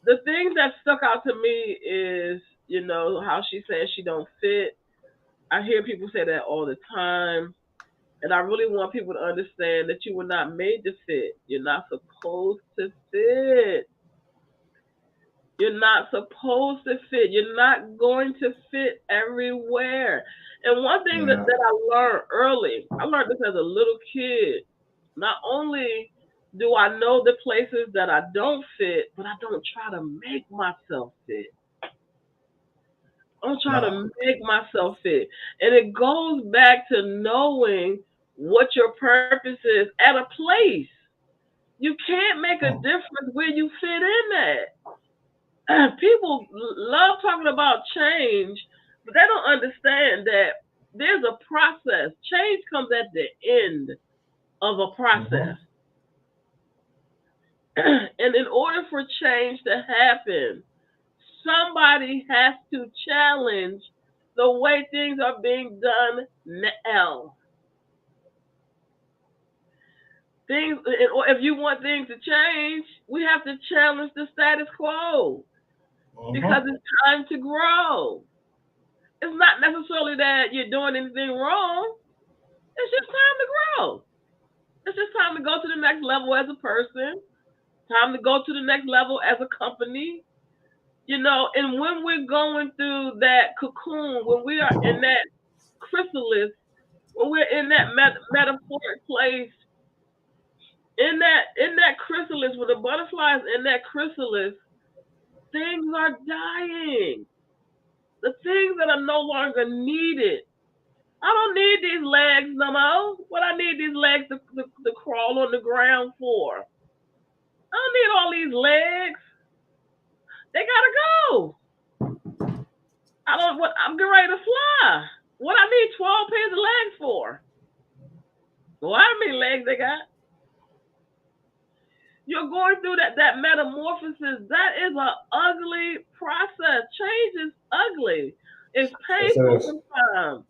the thing that stuck out to me is, how she says she don't fit. I hear people say that all the time. And I really want people to understand that you were not made to fit. You're not supposed to fit. You're not supposed to fit. You're not going to fit everywhere. And one thing that, yeah. that I learned early, I learned this as a little kid. Not only do I know the places that I don't fit, but I don't try to make myself fit. I'm trying No. to make myself fit. And it goes back to knowing what your purpose is at a place. You can't make a Hmm. difference where you fit in at. People love talking about change, but they don't understand that there's a process. Change comes at the end of a Hmm. process. And in order for change to happen, somebody has to challenge the way things are being done now. If you want things to change, we have to challenge the status quo because Hmm. it's time to grow. It's not necessarily that you're doing anything wrong. It's just time to grow. It's just time to go to the next level as a person. Time to go to the next level as a company. And when we're going through that cocoon, when we are in that chrysalis, when we're in that metaphoric place, in that chrysalis, when the butterflies in that chrysalis, things are dying. The things that are no longer needed. I don't need these legs no more. What I need these legs to crawl on the ground for? I don't need all these legs. They gotta go. I don't. What I'm getting ready to fly. What I need 12 pairs of legs for? Well, how many legs they got? You're going through that metamorphosis. That is an ugly process. Change is ugly. It's Yes, it painful is. sometimes.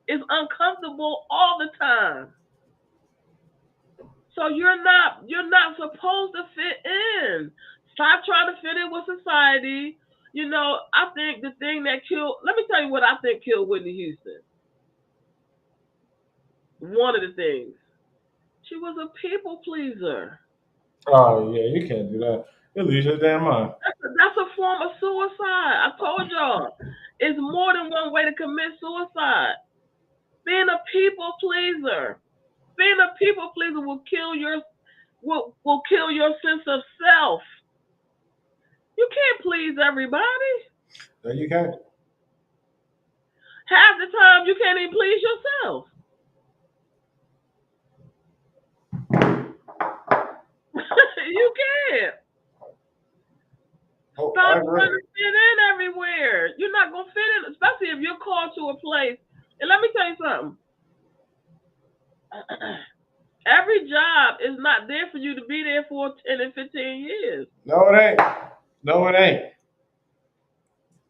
It's uncomfortable all the time. So you're not supposed to fit in. Stop trying to fit in with society. I think the thing that killed. Let me tell you what I think killed Whitney Houston. One of the things, she was a people pleaser. Oh yeah, you can't do that. You lose your damn mind. That's a form of suicide. I told y'all, it's more than one way to commit suicide. Being a people pleaser. Being a people pleaser will kill your sense of self. You can't please everybody. No, you can't. Half the time you can't even please yourself. You can't. Oh, I Stop agree. trying to fit in everywhere. You're not gonna fit in, especially if you're called to a place. And let me tell you something. Every job is not there for you to be there for 10 and 15 years. No, it ain't. No, it ain't.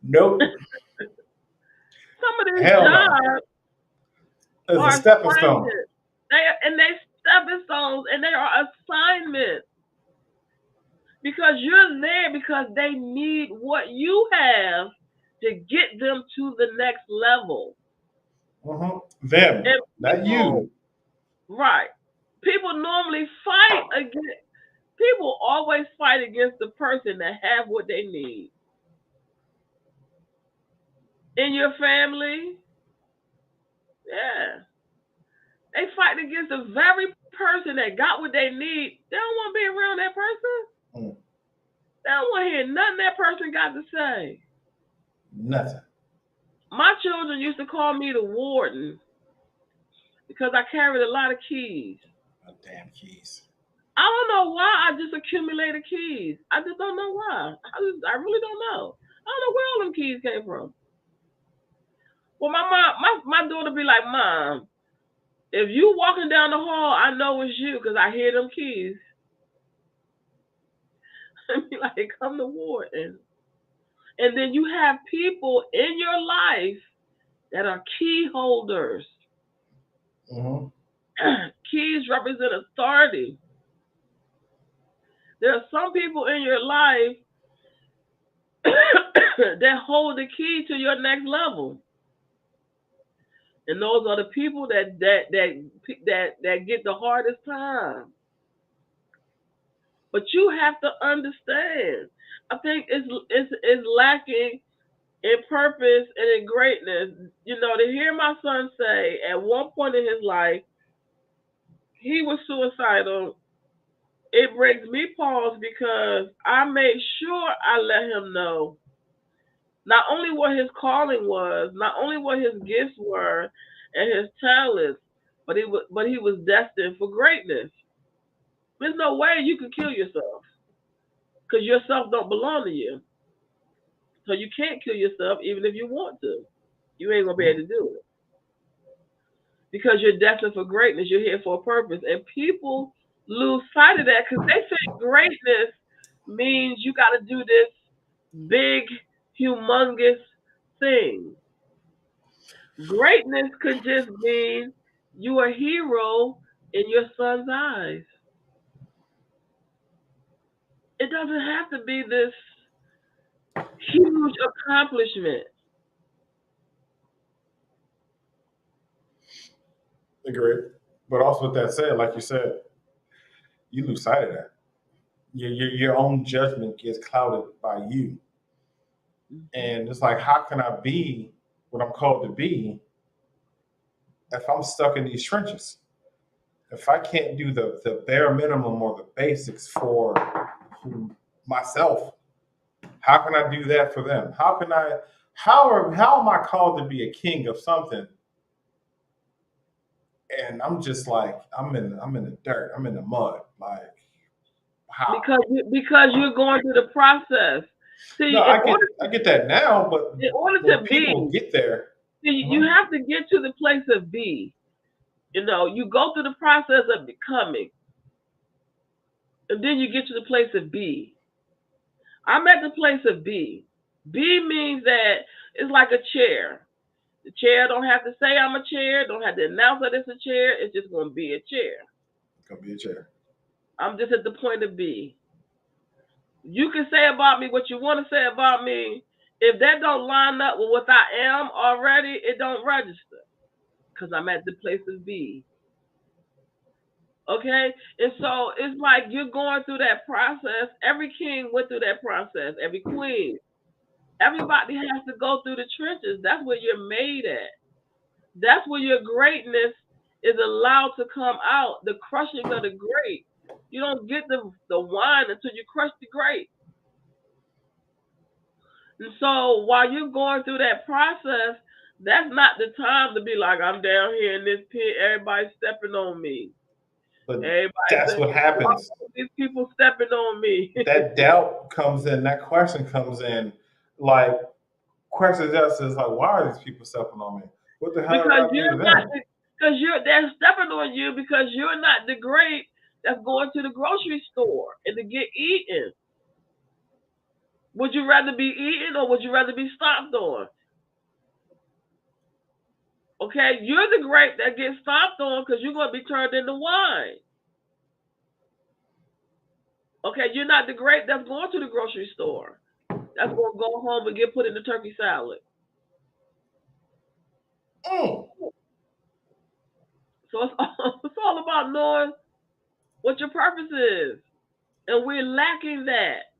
Nope. Some of these Hell no. jobs It's a are stepping stone. assignments. They stepping stones and they are assignments because you're there because they need what you have to get them to the next level. Them, And not people, you. right? People normally fight against. People always fight against the person that have what they need. in your family. Yeah. They fight against the very person that got what they need. They don't want to be around that person. Mm. They don't want to hear nothing that person got to say. Nothing. My children used to call me the warden because I carried a lot of keys. Oh, damn keys. I don't know why I just accumulated keys. I just don't know why. I really don't know. I don't know where all them keys came from. Well, my mom, my daughter be like, Mom, if you walking down the hall, I know it's you because I hear them keys. I be like, I'm the warden. And then you have people in your life that are key holders. Mm-hmm. Keys represent authority. There are some people in your life that hold the key to your next level. And those are the people that get the hardest time. But you have to understand. I think it's lacking in purpose and in greatness. You know, to hear my son say at one point in his life he was suicidal, it brings me pause because I made sure I let him know not only what his calling was, not only what his gifts were and his talents, but he was destined for greatness. There's no way you can kill yourself because yourself don't belong to you. So you can't kill yourself even if you want to. You ain't gonna be able to do it because you're destined for greatness. You're here for a purpose, and people lose sight of that because they think greatness means you got to do this big, humongous thing. Greatness could just mean you are a hero in your son's eyes. It doesn't have to be this huge accomplishment. Agreed. But also with that said, like you said, you lose sight of that. Your own judgment gets clouded by you. And it's like, how can I be what I'm called to be if I'm stuck in these trenches? If I can't do the bare minimum or the basics for myself, how can I do that for them? How am I called to be a king of something? And I'm just like, I'm in the dirt, I'm in the mud. Like, how? Because you're going through the process. See, No, I get that now, but in order when to people be, get there, see, you have to get to the place of be. You know, you go through the process of becoming, and then you get to the place of be. I'm at the place of be. Be means that it's like a chair. The chair don't have to say I'm a chair, don't have to announce that it's a chair. It's just going to be a chair. it's gonna be a chair. I'm just at the point of be. You can say about me what you want to say about me. If that don't line up with what I am already, it don't register because I'm at the place of be. Okay? And so it's like you're going through that process. Every king went through that process, every queen. Everybody has to go through the trenches. That's where you're made at. That's where your greatness is allowed to come out. The crushing of the grape. You don't get the wine until you crush the grape. And so while you're going through that process, that's not the time to be like, I'm down here in this pit, everybody's stepping on me. But that's what happens. These people stepping on me. That doubt comes in, that question comes in, like, questions us is like, why are these people stepping on me? What the hell because did you're I do not, then? because they're stepping on you because you're not the grape that's going to the grocery store and to get eaten. Would you rather be eaten or would you rather be stomped on? Okay, you're the grape that gets stomped on because you're going to be turned into wine. Okay, you're not the grape that's going to the grocery store. That's going to go home and get put in the turkey salad. So it's all about knowing what your purpose is. And we're lacking that.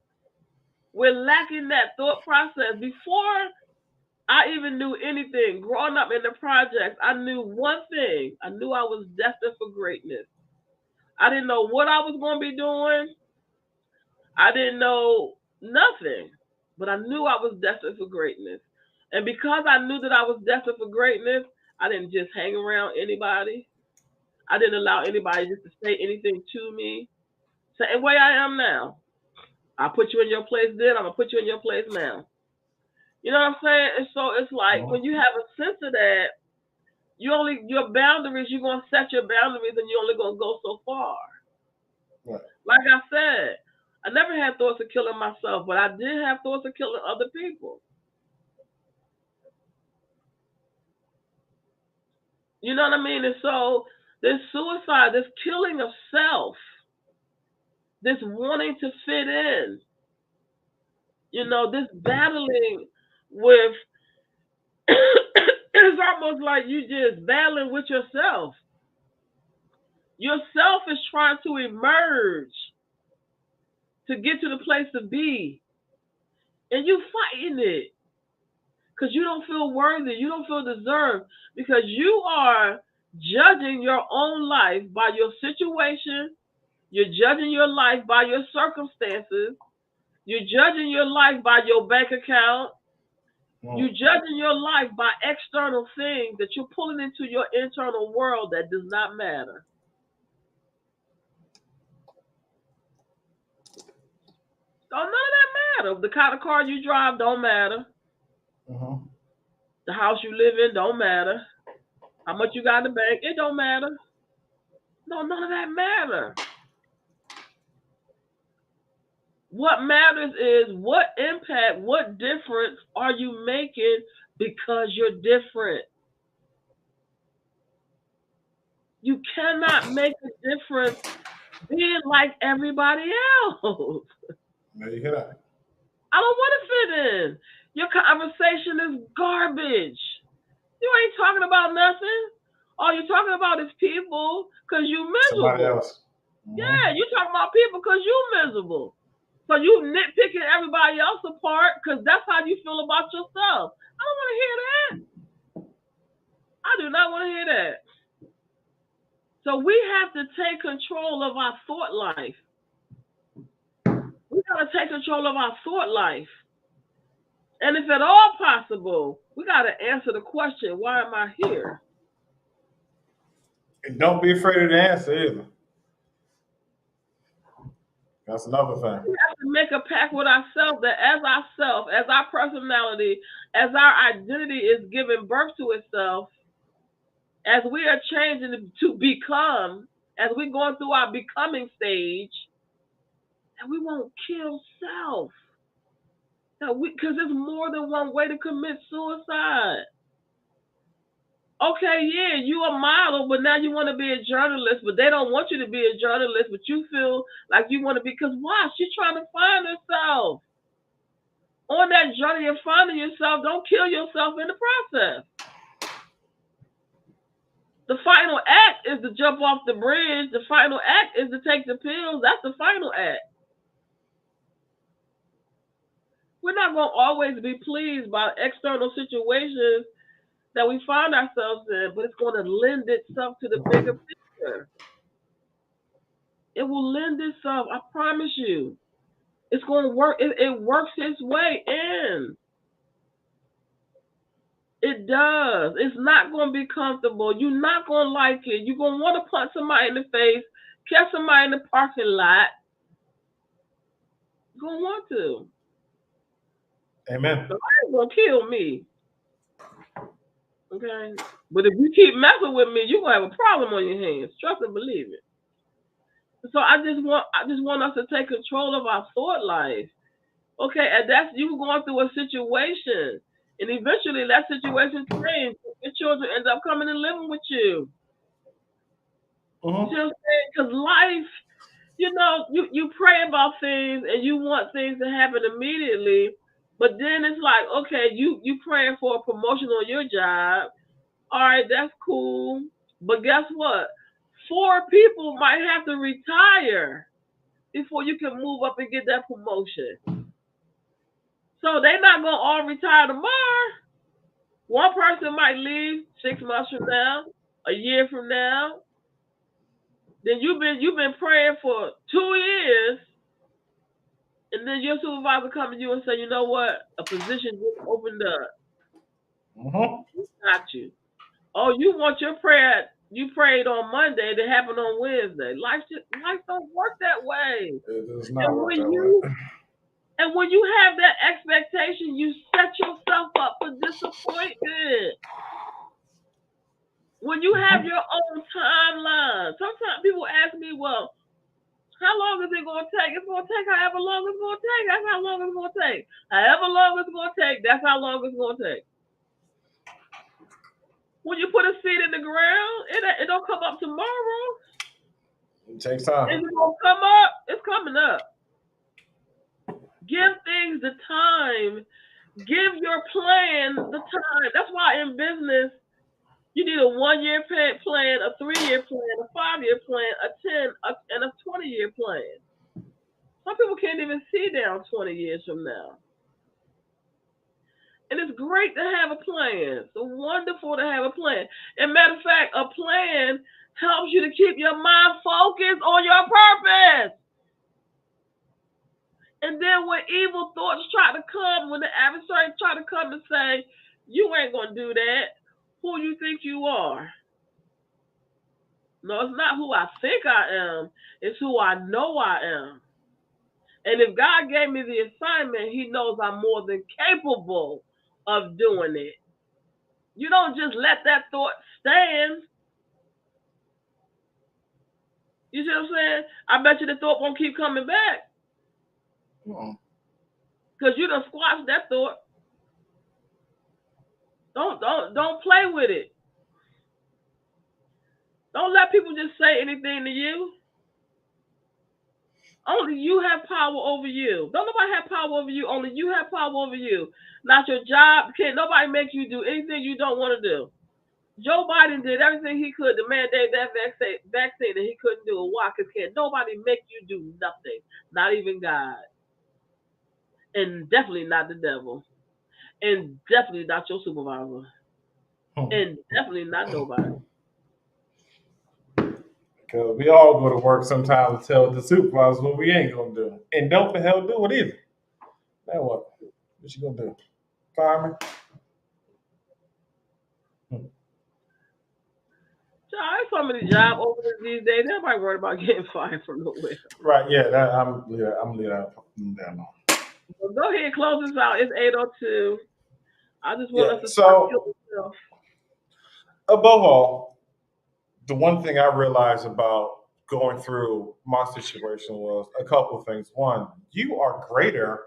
We're lacking that thought process. Before I even knew anything. Growing up in the projects, I knew one thing. I knew I was destined for greatness. I didn't know what I was going to be doing. I didn't know nothing, but I knew I was destined for greatness. And because I knew that I was destined for greatness, I didn't just hang around anybody. I didn't allow anybody just to say anything to me. Same way I am now. I put you in your place then, I'm gonna put you in your place now. You know what I'm saying? And so it's like when you have a sense of that, your boundaries, you're gonna set your boundaries and you're only gonna go so far. Right. Like I said, I never had thoughts of killing myself, but I did have thoughts of killing other people. You know what I mean? And so this suicide, this killing of self, this wanting to fit in, this battling with it's almost like you just battling with yourself. Yourself is trying to emerge to get to the place to be. And you fighting it. Because you don't feel worthy. You don't feel deserved. Because you are judging your own life by your situation. You're judging your life by your circumstances. You're judging your life by your bank account. You're judging your life by external things that you're pulling into your internal world that does not matter. So none of that matters. The kind of car you drive don't matter. Mm-hmm. The house you live in don't matter. How much you got in the bank, it don't matter. No, none of that matter. What matters is what impact, what difference are you making because you're different. You cannot make a difference being like everybody else. There you hear that. I don't want to fit in. Your conversation is garbage. You ain't talking about nothing. All you're talking about is people because you miserable. Somebody else. Mm-hmm. Yeah, you talking about people because you miserable. So you nitpicking everybody else apart because that's how you feel about yourself. I don't want to hear that. I do not want to hear that. So we have to take control of our thought life. We got to take control of our thought life. And if at all possible, we got to answer the question, why am I here? And don't be afraid of the answer either. That's another thing. We have to make a pact with ourselves that as ourselves, as our personality, as our identity is giving birth to itself, as we are changing to become, as we're going through our becoming stage, that we won't kill self. Because there's more than one way to commit suicide. Okay, yeah, you a model, but now you want to be a journalist, but they don't want you to be a journalist, but you feel like you want to be, because why? She's trying to find herself. On that journey of finding yourself, don't kill yourself in the process. The final act is to jump off the bridge. The final act is to take the pills. That's the final act. We're not going to always be pleased by external situations that we find ourselves in, but it's going to lend itself to the bigger picture. It will lend itself, I promise you. It's going to work. It works its way in. It does. It's not going to be comfortable. You're not going to like it. You're going to want to punch somebody in the face, catch somebody in the parking lot. You're going to want to. Amen. So ain't going to kill me. Okay? But if you keep messing with me, you're going to have a problem on your hands. Trust and believe it. So I just want us to take control of our thought life. Okay, and that's you going through a situation. And eventually that situation changes. Your children end up coming and living with you. Mm-hmm. You know what I'm saying? Because life, you pray about things and you want things to happen immediately, but then it's like, okay, you praying for a promotion on your job. All right, that's cool. But guess what? 4 people might have to retire before you can move up and get that promotion. So they're not going to all retire tomorrow. One person might leave 6 months from now, a year from now. Then you've been praying for 2 years, and then your supervisor come to you and say, you know what, a position just opened up. Mm-hmm. Got you. Oh, you want your prayer? You prayed on Monday to happen on Wednesday. Life don't work that way. It does not And work when that you way. and when you have that expectation, you set yourself up for disappointment. When you have Mm-hmm. your own timeline, sometimes people ask me, well, how long is it going to take? It's going to take however long it's going to take. That's how long it's going to take. However long it's going to take, that's how long it's going to take. When you put a seed in the ground, it don't come up tomorrow. It takes time. Is it going to come up? It's coming up. Give things the time. Give your plan the time. That's why in business, you need a 1 year plan, a 3 year plan, a 5 year plan, a 10, and a 20-year plan. Some people can't even see down 20 years from now. And it's great to have a plan. It's wonderful to have a plan. And matter of fact, a plan helps you to keep your mind focused on your purpose. And then when evil thoughts try to come, when the adversary try to come and say, you ain't going to do that, who you think you are? No, it's not who I think I am. It's who I know I am. And if God gave me the assignment, he knows I'm more than capable of doing it. You don't just let that thought stand. You see what I'm saying? I bet you the thought won't keep coming back. Because you done squashed that thought. Don't play with it. Don't let people just say anything to you. Only you have power over you. Don't nobody have power over you. Only you have power over you. Not your job. Can't nobody make you do anything you don't want to do. Joe Biden did everything he could to mandate that vaccine and he couldn't do it. Why? Because can't nobody make you do nothing. Not even God. And definitely not the devil. And definitely not your supervisor. And definitely not nobody. Because we all go to work sometimes and tell the supervisor what we ain't gonna do. And don't the hell do it either. Now what? What you gonna do? Fire me? There's so many job openings these days. Everybody worried about getting fired from nowhere. Right, yeah, I'm leaving that alone. So go ahead, close this out. It's 8:02. I just want us to so stop killing above all, the one thing I realized about going through my situation was a couple of things. One, you are greater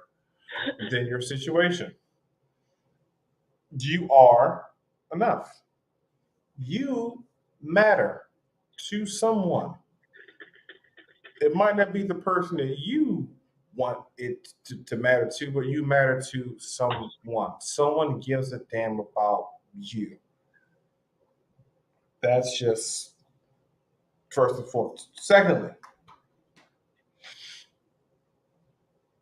than your situation. You are enough. You matter to someone. It might not be the person that you want it to matter to, but you matter to someone. Someone gives a damn about you. That's just first and foremost. Secondly,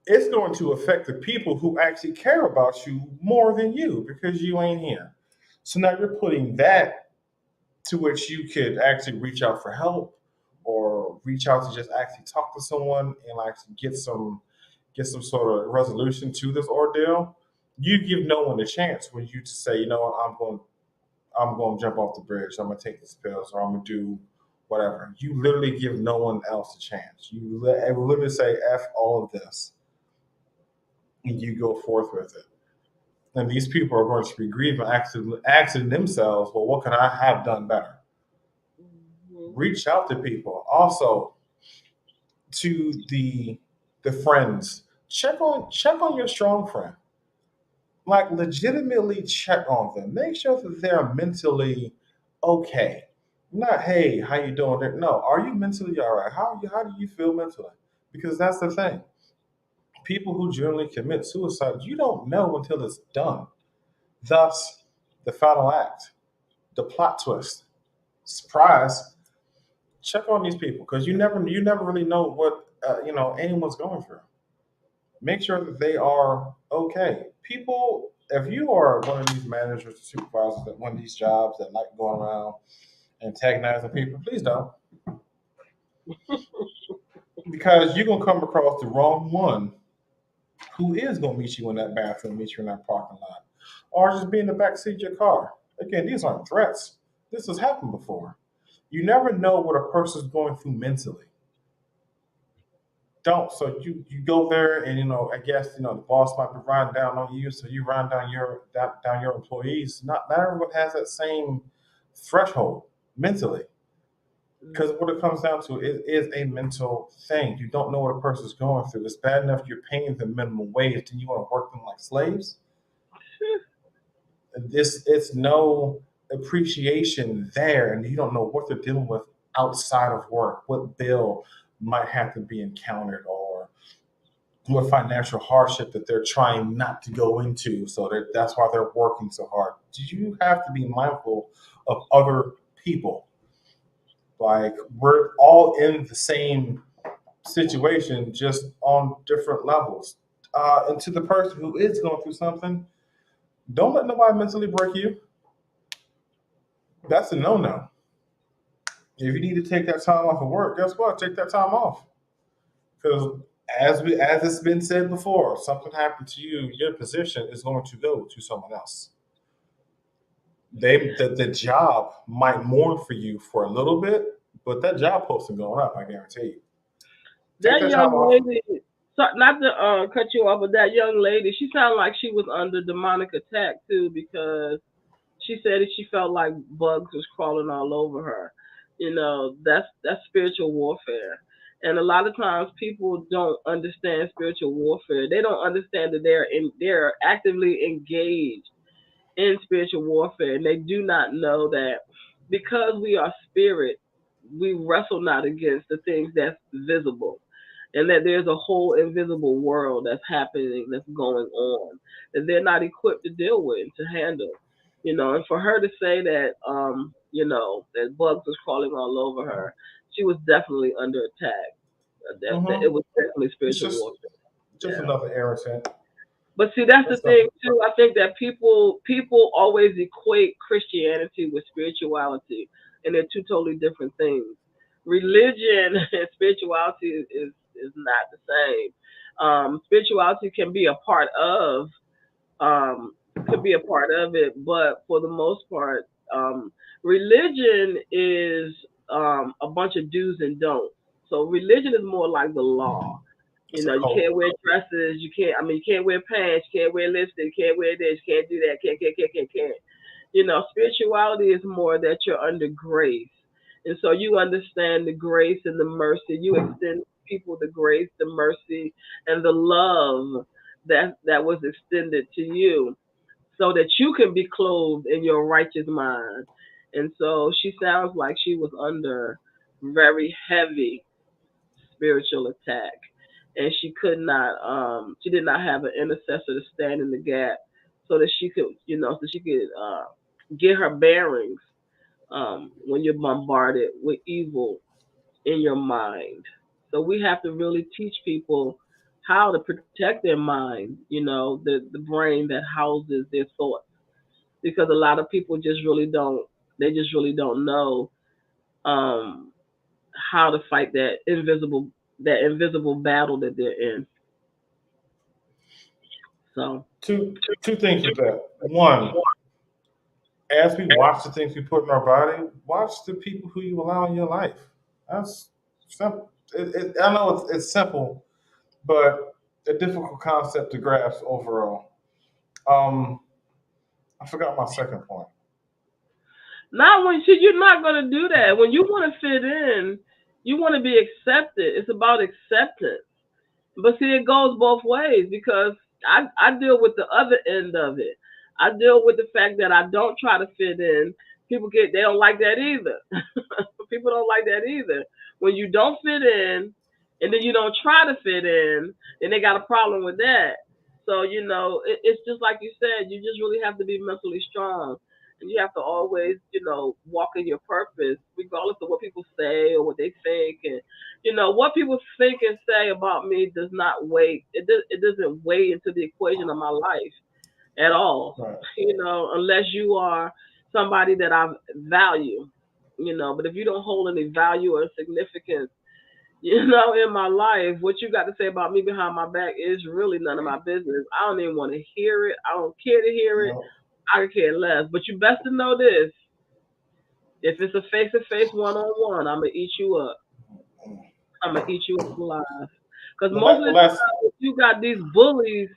it's going to affect the people who actually care about you more than you because you ain't here. So now you're putting that to which you could actually reach out for help or reach out to just actually talk to someone and actually get some sort of resolution to this ordeal. You give no one a chance when you just say, you know what, I'm going to jump off the bridge. I'm going to take these pills or I'm going to do whatever. You literally give no one else a chance. You literally say F all of this and you go forth with it. And these people are going to be grieving, asking themselves, well, what could I have done better? Reach out to people. Also, to the friends, check on your strong friend. Like legitimately check on them. Make sure that they're mentally okay. Not hey, how you doing? No, are you mentally all right? How do you feel mentally? Because that's the thing. People who generally commit suicide, you don't know until it's done. Thus, the final act, the plot twist, surprise. Check on these people because you never really know what anyone's going through. Make sure that they are okay. People if you are one of these managers or supervisors at one of these jobs that like going around antagonizing people, please don't. Because you're gonna come across the wrong one who is gonna meet you in that bathroom, meet you in that parking lot, or just be in the back seat of your car. Again, these aren't threats. This has happened before. You never know what a person's going through mentally. Don't. So you go there and I guess the boss might be riding down on you, so you run down your employees. Not everyone has that same threshold mentally. Because what it comes down to is a mental thing. You don't know what a person's going through. It's bad enough you're paying them minimum wage, and you want to work them like slaves. It's no appreciation there, and you don't know what they're dealing with outside of work. What bill might have to be encountered, or what financial hardship that they're trying not to go into. So that's why they're working so hard. You have to be mindful of other people. Like, we're all in the same situation, just on different levels. And to the person who is going through something, don't let nobody mentally break you. That's a no-no. If you need to take that time off of work, guess what? Take that time off. Because as it's been said before, if something happened to you, your position is going to go to someone else. The job might mourn for you for a little bit, but that job posting going up, I guarantee you. Take That that time young off. lady, so, not to cut you off, but that young lady, she sounded like she was under demonic attack too, because she said that she felt like bugs was crawling all over her. That's spiritual warfare. And a lot of times people don't understand spiritual warfare. They don't understand that they're actively engaged in spiritual warfare, and they do not know that because we are spirit, we wrestle not against the things that's visible, and that there's a whole invisible world that's happening, that's going on, that they're not equipped to deal with and to handle. And for her to say that, that bugs was crawling all over her, she was definitely under attack. That it Hmm. was definitely It's spiritual just warfare. just Yeah. another irritant. But see, that's the That's nothing. thing too. I think that people always equate Christianity with spirituality, and they're two totally different things. Religion and spirituality is not the same. Spirituality can be a part of um, could be a part of it, but for the most part, religion is a bunch of do's and don'ts. So religion is more like the law. It's a You cult. can't wear dresses. You can't wear pants. You can't wear lipstick. You can't wear this. You can't do that. Can't. Spirituality is more that you're under grace. And so you understand the grace and the mercy. You extend people the grace, the mercy, and the love that was extended to you so that you can be clothed in your righteous mind. And so she sounds like she was under very heavy spiritual attack, and she did not have an intercessor to stand in the gap so that she could get her bearings when you're bombarded with evil in your mind. So we have to really teach people how to protect their mind, the brain that houses their thoughts, because a lot of people just really don't know um, how to fight that invisible battle that they're in. So Two things with that. One, as we watch the things we put in our body, watch the people who you allow in your life. That's simple. I know it's simple, but a difficult concept to grasp overall. Um, I forgot my second point. not when see you're not gonna do that. When you want to fit in, you want to be accepted. It's about acceptance. But see, it goes both ways because I deal with the other end of it. I deal with the fact that I don't try to fit in. They don't like that either. People don't like that either. When you don't fit in and then you don't try to fit in, then they got a problem with that. So, it's just like you said, you just really have to be mentally strong. And you have to always, walk in your purpose, regardless of what people say or what they think. And, what people think and say about me does not weigh, it doesn't weigh into the equation of my life. at all, Right. unless you are somebody that I value, But if you don't hold any value or significance, in my life, what you got to say about me behind my back is really none of my business. I don't even want to hear it. I don't care to hear it. No. I could care less. But you best to know this. If it's a face-to-face one-on-one, I'm going to eat you up. I'm going to eat you up alive. Because Well, most of the that's time, if you got these bullies,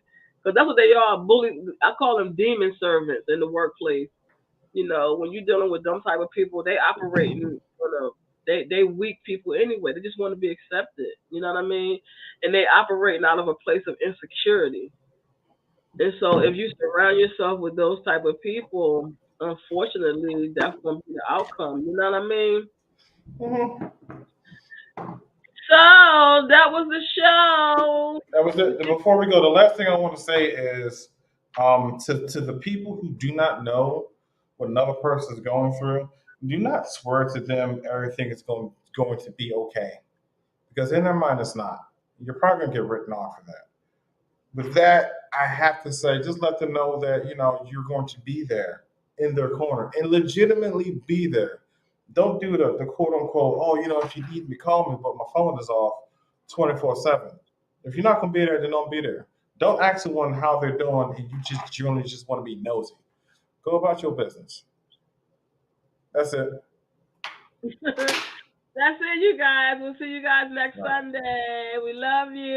because that's what they are, bullies. I call them demon servants in the workplace. When you're dealing with them type of people, they operate in they weak people anyway. They just want to be accepted. You know what I mean? And they operate out of a place of insecurity. And so if you surround yourself with those type of people, unfortunately, that's gonna be the outcome. You know what I mean? Mhm. So that was the show. That was it. And before we go, the last thing I want to say is to the people who do not know what another person is going through, do not swear to them everything is going to be okay. Because in their mind it's not. You're probably gonna get written off for that. With that, I have to say, just let them know that you're going to be there in their corner and legitimately be there. Don't do the quote unquote, oh, if you need me, call me, but my phone is off 24/7. If you're not gonna be there, then don't be there. Don't ask someone how they're doing, and you generally just want to be nosy. Go about your business. That's it. That's it, you guys. We'll see you guys next Right. Sunday. We love you.